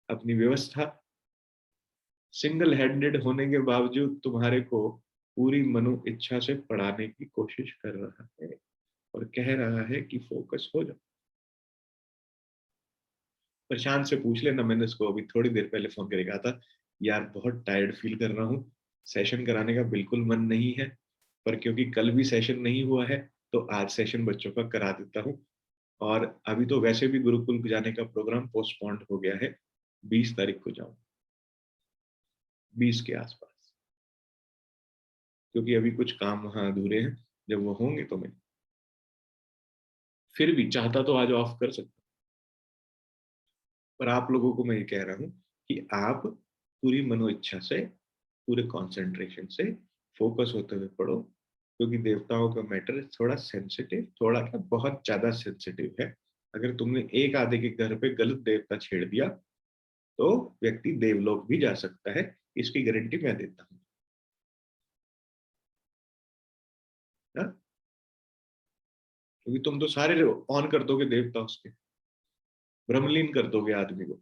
अपनी व्यवस्था, सिंगल हैंडेड होने के बावजूद तुम्हारे को पूरी मनो इच्छा से पढ़ाने की कोशिश कर रहा है और कह रहा है कि फोकस हो जाओ। प्रशांत से पूछ लेना, मैंने उसको अभी थोड़ी देर पहले फोन करके कहा था, यार बहुत टायर्ड फील कर रहा हूँ, सेशन कराने का बिल्कुल मन नहीं है, पर क्योंकि कल भी सेशन नहीं हुआ है तो आज सेशन बच्चों का करा देता हूँ। और अभी तो वैसे भी गुरुकुल जाने का प्रोग्राम पोस्टपोन्ड हो गया है, 20 तारीख को जाऊँ, 20 के आसपास, क्योंकि अभी कुछ काम वहां अधूरे हैं। जब वो होंगे तो मैं फिर भी चाहता तो आज ऑफ कर सकता, पर आप लोगों को मैं ये कह रहा हूँ कि आप पूरी मनो इच्छा से, पूरे कंसंट्रेशन से, फोकस होते हुए पढ़ो, क्योंकि देवताओं का मैटर थोड़ा सेंसिटिव, थोड़ा क्या बहुत ज्यादा सेंसिटिव है। अगर तुमने एक आधे के घर पे गलत देवता छेड़ दिया तो व्यक्ति देवलोक भी जा सकता है, इसकी गारंटी मैं देता हूँ। हाँ? क्योंकि तुम तो सारे ऑन कर दोगे देवता, उसके ब्रह्मलीन कर दोगे आदमी को,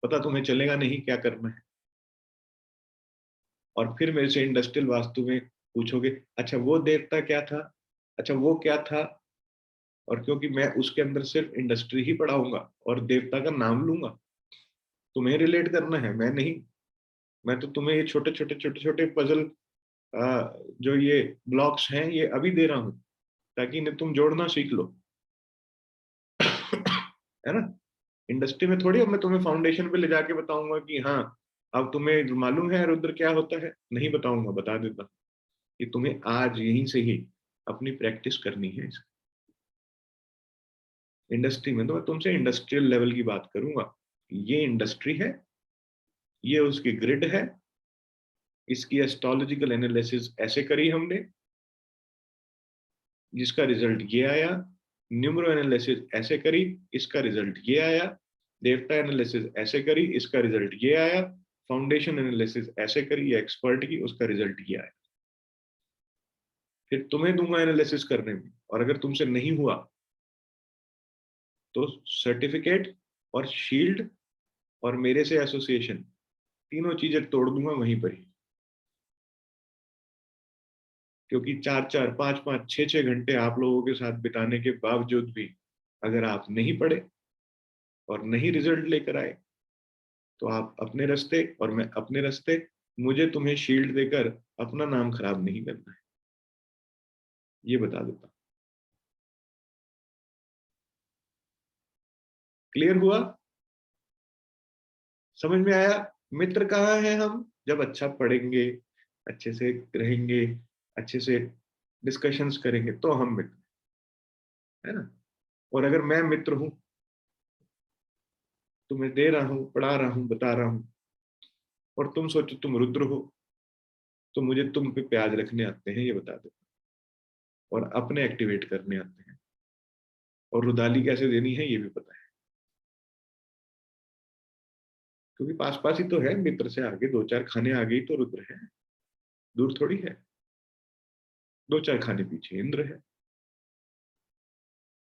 पता तुम्हें चलेगा नहीं क्या करना है। और फिर मेरे से इंडस्ट्रियल वास्तु में पूछोगे, अच्छा वो देवता क्या था, अच्छा वो क्या था, और क्योंकि मैं उसके अंदर सिर्फ इंडस्ट्री ही पढ़ाऊंगा और देवता का नाम लूंगा, तुम्हें रिलेट करना है, मैं नहीं। मैं तो तुम्हें ये छोटे छोटे छोटे छोटे पजल, जो ये ब्लॉक्स हैं ये अभी दे रहा हूँ, ताकि इन्हें तुम जोड़ना सीख लो। है ना? इंडस्ट्री में थोड़ी अब मैं तुम्हें फाउंडेशन पे ले जाके बताऊंगा कि हाँ अब तुम्हें मालूम है रुद्र क्या होता है, नहीं बताऊंगा, बता देता कि तुम्हें आज यहीं से ही अपनी प्रैक्टिस करनी है। इंडस्ट्री में तो मैं तुमसे इंडस्ट्रियल लेवल की बात करूंगा। ये इंडस्ट्री है, ये उसकी ग्रिड है, इसकी एस्ट्रोलॉजिकल एनालिसिस ऐसे करी हमने, जिसका रिजल्ट ये आया। न्यूमरो एनालिसिस ऐसे करी, इसका रिजल्ट ये आया। देवता एनालिसिस ऐसे करी, इसका रिजल्ट ये आया। फाउंडेशन एनालिसिस ऐसे करी, या एक्सपर्ट की, उसका रिजल्ट ये आया। फिर तुम्हें दूंगा एनालिसिस करने में, और अगर तुमसे नहीं हुआ तो सर्टिफिकेट और शील्ड और मेरे से एसोसिएशन, तीनों चीजें तोड़ दूंगा वहीं पर ही। क्योंकि 4-4, 5-5, 6-6 घंटे आप लोगों के साथ बिताने के बावजूद भी अगर आप नहीं पढ़े और नहीं रिजल्ट लेकर आए, तो आप अपने रास्ते और मैं अपने रास्ते, मुझे तुम्हें शील्ड देकर अपना नाम खराब नहीं करना है, ये बता देता। क्लियर हुआ? समझ में आया? मित्र कहाँ है हम? जब अच्छा पढ़ेंगे, अच्छे से रहेंगे, अच्छे से डिस्कशंस करेंगे तो हम मित्र, है ना? और अगर मैं मित्र हूं तुम्हें दे रहा हूं, पढ़ा रहा हूं, बता रहा हूं, और तुम सोचो तुम रुद्र हो तो मुझे तुम पे प्याज रखने आते हैं ये बता दो, और अपने एक्टिवेट करने आते हैं, और रुदाली कैसे देनी है ये भी पता है, क्योंकि पास पास ही तो है, मित्र से आगे 2-4 खाने आ गई तो रुद्र है, दूर थोड़ी है, 2-4 खाने पीछे इंद्र है,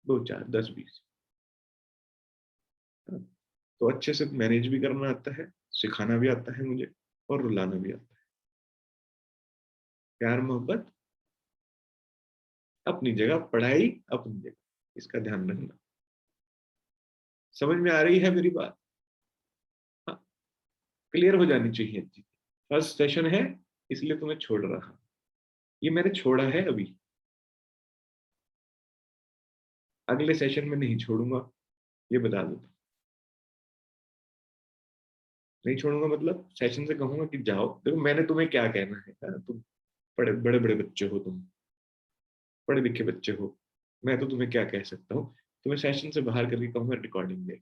2-4 10-20। तो अच्छे से मैनेज भी करना आता है, सिखाना भी आता है मुझे, और रुलाना भी आता है। प्यार मोहब्बत अपनी जगह, पढ़ाई अपनी जगह, इसका ध्यान रखना। समझ में आ रही है मेरी बात? हाँ, क्लियर हो जानी चाहिए चीज। फर्स्ट सेशन है इसलिए तुम्हें छोड़ रहा, ये मैंने छोड़ा है, अभी अगले सेशन में नहीं छोड़ूंगा, ये बता दो। नहीं छोड़ूंगा मतलब सेशन से कहूंगा कि जाओ, देखो मैंने तुम्हें क्या कहना है, तुम बड़े बड़े बड़े बच्चे हो, तुम पढ़े लिखे बच्चे हो, मैं तो तुम्हें क्या कह सकता हूँ, तुम्हें सेशन से बाहर करके कहूंगा रिकॉर्डिंग देख,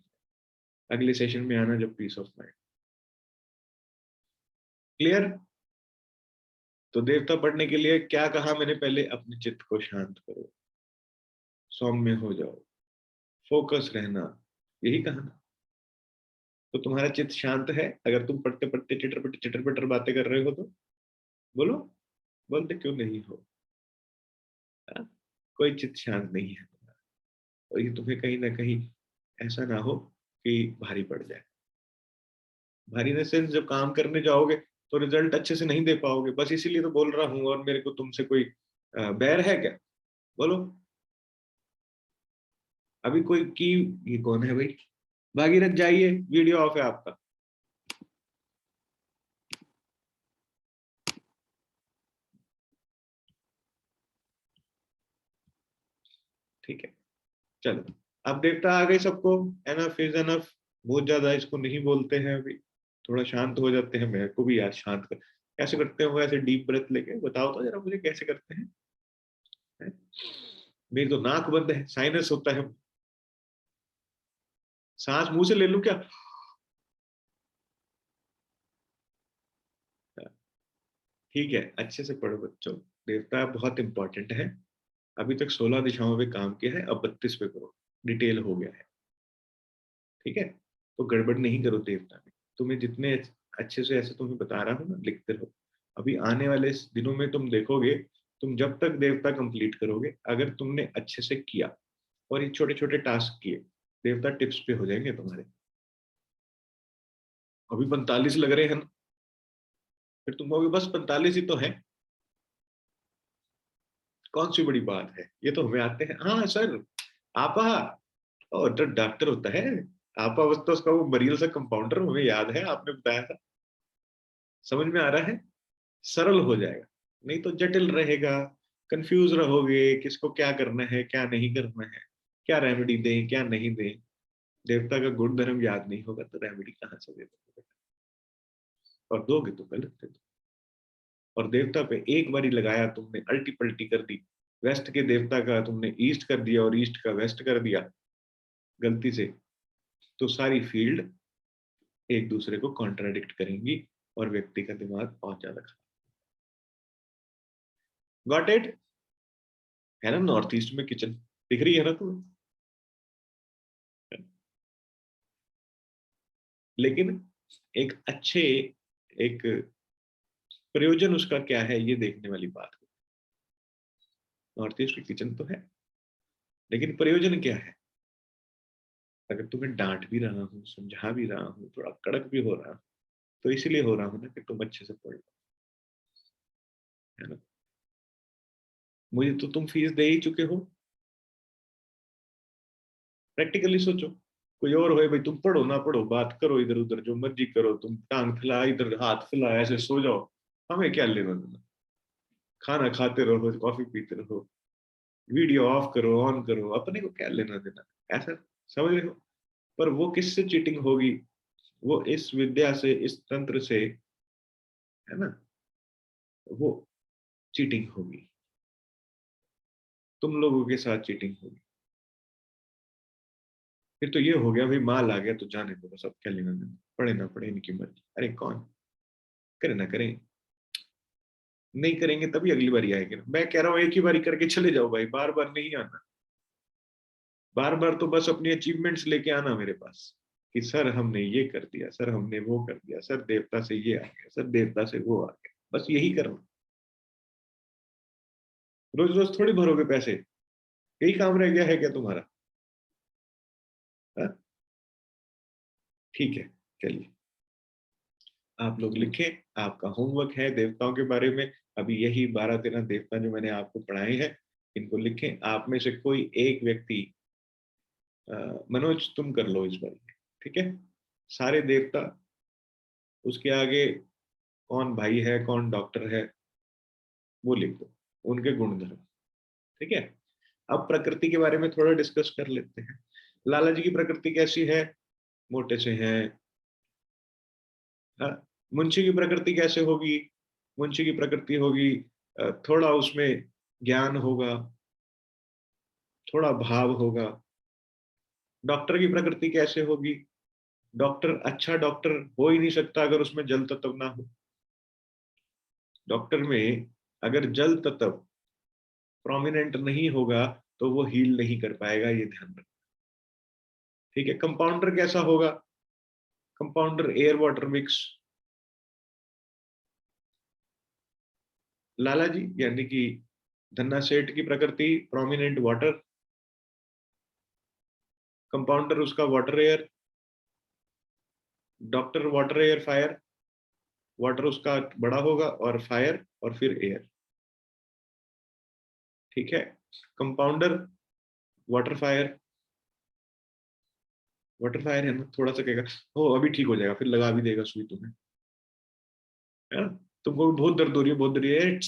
अगले सेशन में आना जब पीस ऑफ माइंड। क्लियर? तो देवता पढ़ने के लिए क्या कहा मैंने पहले? अपने चित्त को शांत करो, सौम्य हो जाओ, फोकस रहना, यही कहा ना। तो तुम्हारा चित्त शांत है अगर तुम पढ़ते पढ़ते चिटर पटर बातें कर रहे हो तो? बोलो, बोलते क्यों नहीं हो? हाँ? कोई चित्त शांत नहीं है तुम्हारा, और ये तुम्हें कहीं ना कहीं ऐसा ना हो कि भारी पड़ जाए। भारी ने सेंस जब काम करने जाओगे तो रिजल्ट अच्छे से नहीं दे पाओगे, बस इसीलिए तो बोल रहा हूँ। और मेरे को तुमसे कोई बैर है क्या? बोलो। अभी कोई की, ये कौन है भाई? भागीरथ जाइए, वीडियो ऑफ है आपका। ठीक है, चलो। अब देवता आ गए सबको, एनफ इज एनफ। बहुत ज्यादा इसको नहीं बोलते हैं अभी, थोड़ा शांत हो जाते हैं। मेरे को भी यार शांत कर, कैसे करते हो ऐसे डीप ब्रेथ लेके? बताओ तो जरा मुझे कैसे करते हैं, हैं? मेरी तो नाक बंद है, साइनस होता है। सांस मुंह से ले लूं क्या? ठीक है, अच्छे से पढ़ो बच्चों, देवता बहुत इंपॉर्टेंट है। अभी तक 16 दिशाओं पे काम किया है, अब 32 पे करो, डिटेल हो गया है। ठीक है, तो गड़बड़ नहीं करो देवता में। तुम्हें जितने अच्छे से ऐसे तुम्हें बता रहा हूँ ना, लिखते रहो। अभी आने वाले दिनों में तुम देखोगे, तुम जब तक देवता कंप्लीट करोगे, अगर तुमने अच्छे से किया और ये छोटे छोटे टास्क किए, देवता टिप्स पे हो जाएंगे तुम्हारे। अभी 45 लग रहे हैं ना, फिर तुम कहोगे बस 45 ही तो है, कौन सी बड़ी बात है, ये तो हमें आते हैं। हाँ सर, आपा, और तो डॉक्टर होता है आपा, बस तो उसका वो मरीज सा कंपाउंडर, हमें याद है आपने बताया था। समझ में आ रहा है? सरल हो जाएगा, नहीं तो जटिल रहेगा, कंफ्यूज रहोगे, किसको क्या करना है क्या नहीं करना है, क्या रेमेडी दें क्या नहीं दें। देवता का गुण धर्म याद नहीं होगा तो रेमेडी कहाँ से दे दोगे? और दोगे तो गलत दे दो। और देवता पे एक बारी लगाया तुमने, अल्टी पल्टी कर दी, वेस्ट के देवता का तुमने ईस्ट कर दिया और ईस्ट का वेस्ट कर दिया गलती से, तो सारी फील्ड एक दूसरे को कॉन्ट्राडिक्ट करेंगी और व्यक्ति का दिमाग बहुत ज्यादा खराब। Got it? है ना, नॉर्थ ईस्ट में किचन दिख रही है ना तुम्हें? लेकिन एक अच्छे, एक प्रयोजन उसका क्या है ये देखने वाली बात है। नॉर्थ ईस्ट की किचन तो है, लेकिन प्रयोजन क्या है? अगर तुम्हें डांट भी रहा हूँ, समझा भी रहा हूँ, थोड़ा कड़क भी हो रहा हूँ, तो इसलिए हो रहा हूँ ना कि तुम अच्छे से पढ़ लो, है ना? मुझे तो तुम फीस दे ही चुके हो। प्रैक्टिकली सोचो, कोई और हो भाई, तुम पढ़ो ना पढ़ो, बात करो इधर उधर जो मर्जी करो, तुम टांग फैला इधर हाथ फैला ऐसे सो जाओ, हमें क्या लेना देना? खाना खाते रहो, कॉफी पीते रहो, वीडियो ऑफ करो ऑन करो, अपने को क्या लेना देना? ऐसा समझ रहे हो? पर वो किससे चीटिंग होगी? वो इस विद्या से, इस तंत्र से, है ना, वो चीटिंग होगी, तुम लोगों के साथ चीटिंग होगी। फिर तो ये हो गया भाई, माल आ गया तो जाने दो बस, अब क्या लेना देना, पड़े ना पड़े इनकी मर्जी। अरे कौन करे ना करें, नहीं करेंगे तभी अगली बारी आएंगे ना। मैं कह रहा हूँ एक ही बारी करके चले जाओ भाई, बार बार नहीं आना। बार बार तो बस अपनी अचीवमेंट्स लेके आना मेरे पास कि सर हमने ये कर दिया, सर हमने वो कर दिया, सर देवता से ये आ गया, सर देवता से वो आ गया, बस यही करना। रोज रोज थोड़ी भरोगे पैसे, यही काम रह गया है क्या तुम्हारा? हाँ? ठीक है, चलिए आप लोग लिखें, आपका होमवर्क है देवताओं के बारे में। अभी यही 12-13 देवता जो मैंने आपको पढ़ाए हैं, इनको लिखें। आप में से कोई एक व्यक्ति, मनोज तुम कर लो इस बार, ठीक है? सारे देवता, उसके आगे कौन भाई है कौन डॉक्टर है वो लिख दो, उनके गुणधर्म, ठीक है? अब प्रकृति के बारे में थोड़ा डिस्कस कर लेते हैं। लाला जी की प्रकृति कैसी है? मोटे से हैं। हाँ, मुंशी की प्रकृति कैसे होगी? मुंशी की प्रकृति होगी थोड़ा उसमें ज्ञान होगा, थोड़ा भाव होगा। डॉक्टर की प्रकृति कैसे होगी? डॉक्टर अच्छा डॉक्टर हो ही नहीं सकता अगर उसमें जल तत्व ना हो। डॉक्टर में अगर जल तत्व प्रोमिनेंट नहीं होगा तो वो हील नहीं कर पाएगा, ये ध्यान रखना, ठीक है? कंपाउंडर कैसा होगा? Compounder air water mix. Lala ji यानी कि धन्ना सेठ की प्रकृति प्रोमिनेंट वाटर, कंपाउंडर उसका water air, doctor water air fire, water उसका बड़ा होगा और फायर और फिर एयर, ठीक है? Compounder water fire, water fire है ना, थोड़ा सा कहेगा ओ अभी ठीक हो जाएगा, फिर लगा भी देगा सुई तुम्हें, है ना? तुमको भी बहुत दर्द हो रही है, बहुत दर्द हो रही है,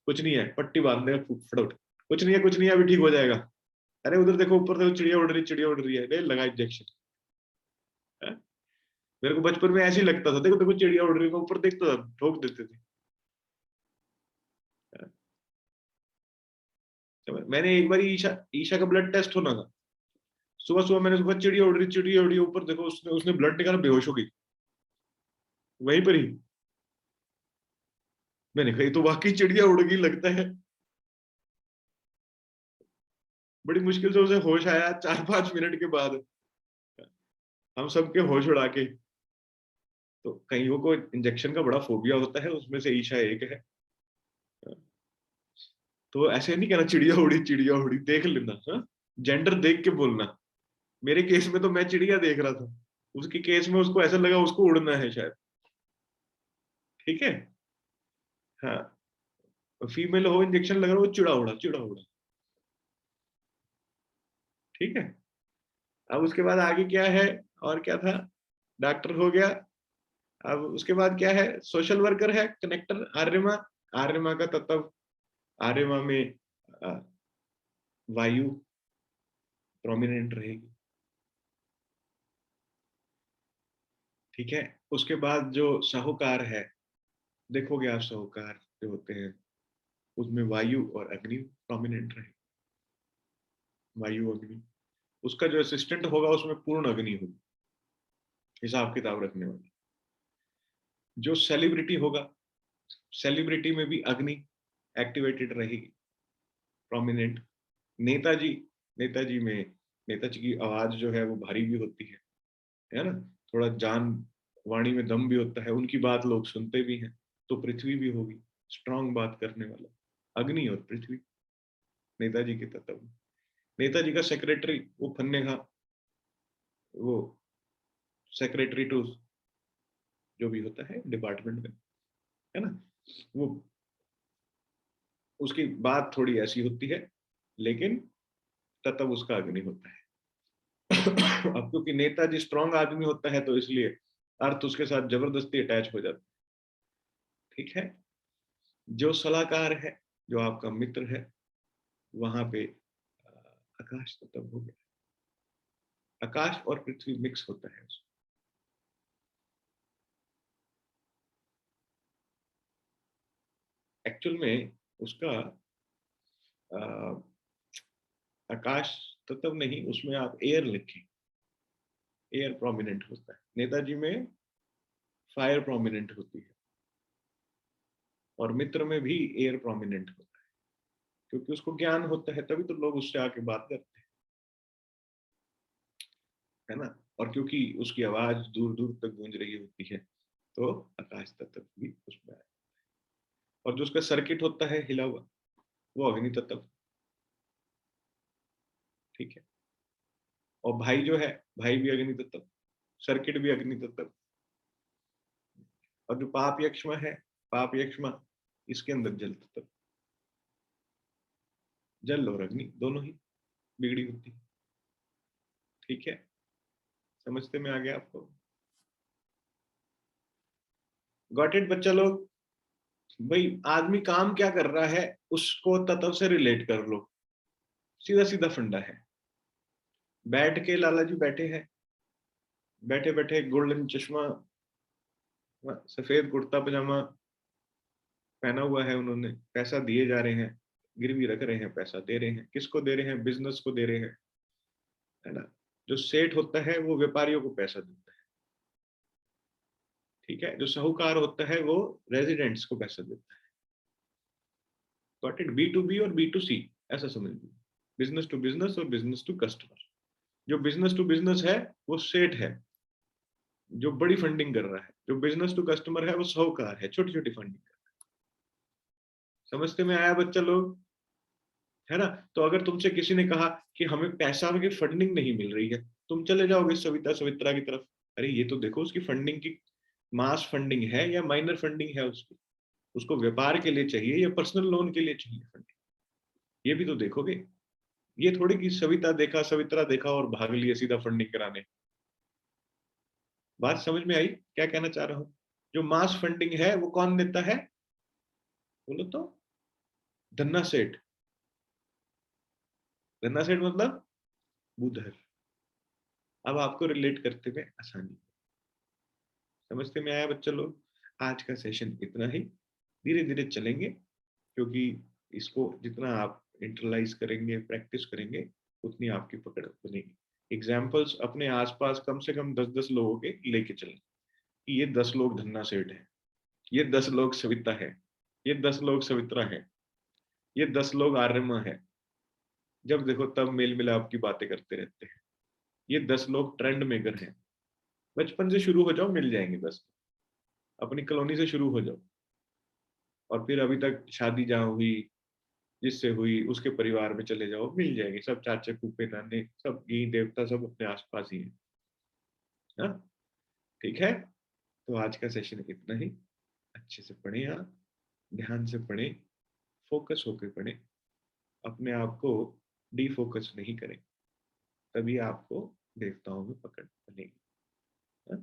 कुछ नहीं है, पट्टी बांध देगा फटाफट, कुछ नहीं है कुछ नहीं है अभी ठीक हो जाएगा। अरे उधर देखो, ऊपर देखो, चिड़िया उड़ रही, चिड़िया उड़ रही है, ले लगा इंजेक्शन। मेरे को बचपन में ऐसे ही लगता था, देखो देखो चिड़िया उड़ रही है, मैं ऊपर देखता था, ठोक देते थे। मैंने एक बार ईशा ईशा का ब्लड टेस्ट होना था, सुबह सुबह मैंने सुबह चिड़िया उड़ रही, चिड़िया उड़ रही, ऊपर देखो उसने उसने ब्लड निकाला, बेहोश हो गई वहीं पर ही। मैंने कही तो वाकई चिड़िया उड़ गई लगता है। बड़ी मुश्किल से उसे होश आया 4-5 मिनट के बाद, हम सबके होश उड़ा के। तो कईयों को इंजेक्शन का बड़ा फोबिया होता है, उसमें से ईशा एक है। तो ऐसे नहीं कहना चिड़िया उड़ी देख लेना, हाँ? जेंडर देख के बोलना। मेरे केस में तो मैं चिड़िया देख रहा था, उसके केस में उसको ऐसा लगा उसको उड़ना है शायद, ठीक है? हाँ, फीमेल हो इंजेक्शन लग रहा हो, चिड़ा उड़ा, ठीक है? अब उसके बाद आगे क्या है? और क्या था? डॉक्टर हो गया। अब उसके बाद क्या है? सोशल वर्कर है, कनेक्टर आर्यमा। आर्यमा का तत्व, आर्यमा में अ, वायु प्रोमिनेंट रहेगी, ठीक है? उसके बाद जो साहूकार है, देखोगे आप साहूकार जो होते हैं उसमें वायु और अग्नि प्रोमिनेंट रहे, वायु अग्नि। उसका जो असिस्टेंट होगा उसमें पूर्ण अग्नि होगी, हिसाब किताब रखने वाली। जो सेलिब्रिटी होगा, सेलिब्रिटी में भी अग्नि एक्टिवेटेड रहेगी, प्रोमिनेंट। नेताजी, नेताजी में, नेताजी की आवाज जो है वो भारी भी होती है ना? थोड़ा जान, वाणी में दम भी होता है, उनकी बात लोग सुनते भी हैं। तो पृथ्वी भी होगी, स्ट्रांग बात करने वाला, अग्नि और पृथ्वी नेताजी के तत्व। नेताजी का सेक्रेटरी वो फन्ने का, वो सेक्रेटरी टू जो भी होता है डिपार्टमेंट में, है ना? वो उसकी बात थोड़ी ऐसी होती है, लेकिन तत्व उसका अग्नि होता है। अब क्योंकि नेताजी स्ट्रांग आदमी होता है तो इसलिए अर्थ उसके साथ जबरदस्ती अटैच हो जाता है, ठीक है? जो सलाहकार है, जो आपका मित्र है, वहां पे आकाश तत्व हो गया, आकाश और पृथ्वी मिक्स होता है उसमें। एक्चुअल में उसका अ, आकाश तत्व नहीं, उसमें आप एयर लिखें, एयर प्रोमिनेंट होता है, नेताजी में फायर प्रोमिनेंट होती है, और मित्र में भी एयर प्रोमिनेंट होता है, क्योंकि उसको ज्ञान होता है, तभी तो लोग उससे आके बात करते हैं, है ना। और क्योंकि उसकी आवाज दूर दूर तक गूंज रही होती है, तो आकाश तत्व भी उसमें है। और जो उसका सर्किट होता है हिला हुआ, वो अग्नि तत्व, ठीक है। और भाई जो है, भाई भी अग्नि तत्व, सर्किट भी अग्नि तत्व। और जो पाप यक्ष्मा है, पाप यक्ष्मा, इसके अंदर जल तत्व, जल और अग्नि दोनों ही बिगड़ी होती है, ठीक है। समझते में आ गया आपको? गॉट इट बच्चा लोग? भाई आदमी काम क्या कर रहा है उसको तत्व से रिलेट कर लो, सीधा सीधा फंडा है। बैठ के लाला जी बैठे हैं, बैठे बैठे गोल्डन चश्मा, सफेद कुर्ता पजामा पहना हुआ है उन्होंने, पैसा दिए जा रहे हैं, गिरवी रख रहे हैं, पैसा दे रहे हैं। किसको दे रहे हैं? बिजनेस को दे रहे हैं, है ना। जो सेठ होता है वो व्यापारियों को पैसा देता है, ठीक है। जो साहूकार होता है वो रेजिडेंट्स को पैसा देता है। Got it? B2B और B2C ऐसा समझ लो, बिजनेस टू बिजनेस और बिजनेस टू कस्टमर। जो बिजनेस टू बिजनेस है वो सेठ है, जो बड़ी फंडिंग कर रहा है। जो बिजनेस टू कस्टमर है वो साहूकार है, छोटी छोटी फंडिंग कर रहा है। समझते में आया बच्चा लोग? है ना। तो अगर तुमसे किसी ने कहा कि हमें पैसा की फंडिंग नहीं मिल रही है, तुम चले जाओगे सविता सवित्रा की तरफ, अरे ये तो देखो उसकी फंडिंग की मास फंडिंग है या माइनर फंडिंग है उसकी, उसको व्यापार के लिए चाहिए या पर्सनल लोन के लिए चाहिए फंडिंग, ये भी तो देखोगे। ये थोड़ी कि सविता देखा सवित्रा देखा और भाग लिए सीधा फंडिंग कराने। बात समझ में आई क्या कहना चाह रहा हूं? जो मास फंडिंग है वो कौन देता है? बोलो तो। धन्ना सेठ। धन्ना सेठ मतलब बुधर। अब आपको रिलेट करते हुए आसानी, समझते में आया बच्चा लोग? आज का सेशन इतना ही, धीरे धीरे चलेंगे, क्योंकि इसको जितना आप इंटरलाइज करेंगे, प्रैक्टिस करेंगे, उतनी आपकी पकड़ बनेगी। एग्जाम्पल्स अपने आसपास कम से कम 10-10 लोगों के लेके चलें कि ये 10 लोग धन्ना सेठ है, ये 10 लोग सविता है, ये 10 लोग सवित्रा है, ये 10 लोग आर्यमा है। जब देखो तब मेल मिलाप की बातें करते रहते हैं। ये 10 लोग ट्रेंड मेकर हैं। बचपन से शुरू हो जाओ, मिल जाएंगे 10। अपनी कॉलोनी से शुरू हो जाओ, और फिर अभी तक शादी जहाँ हुई, जिससे हुई उसके परिवार में चले जाओ, मिल जाएंगे सब। चाचा फूफे नाने सब, यही देवता सब अपने आसपास ही है। हाँ, ठीक है। तो आज का सेशन इतना ही। अच्छे से पढ़े आप, ध्यान से पढ़े, फोकस होकर पढ़े, अपने आप को डिफोकस नहीं करें, तभी आपको देवताओं में पकड़ बनेगी। हाँ?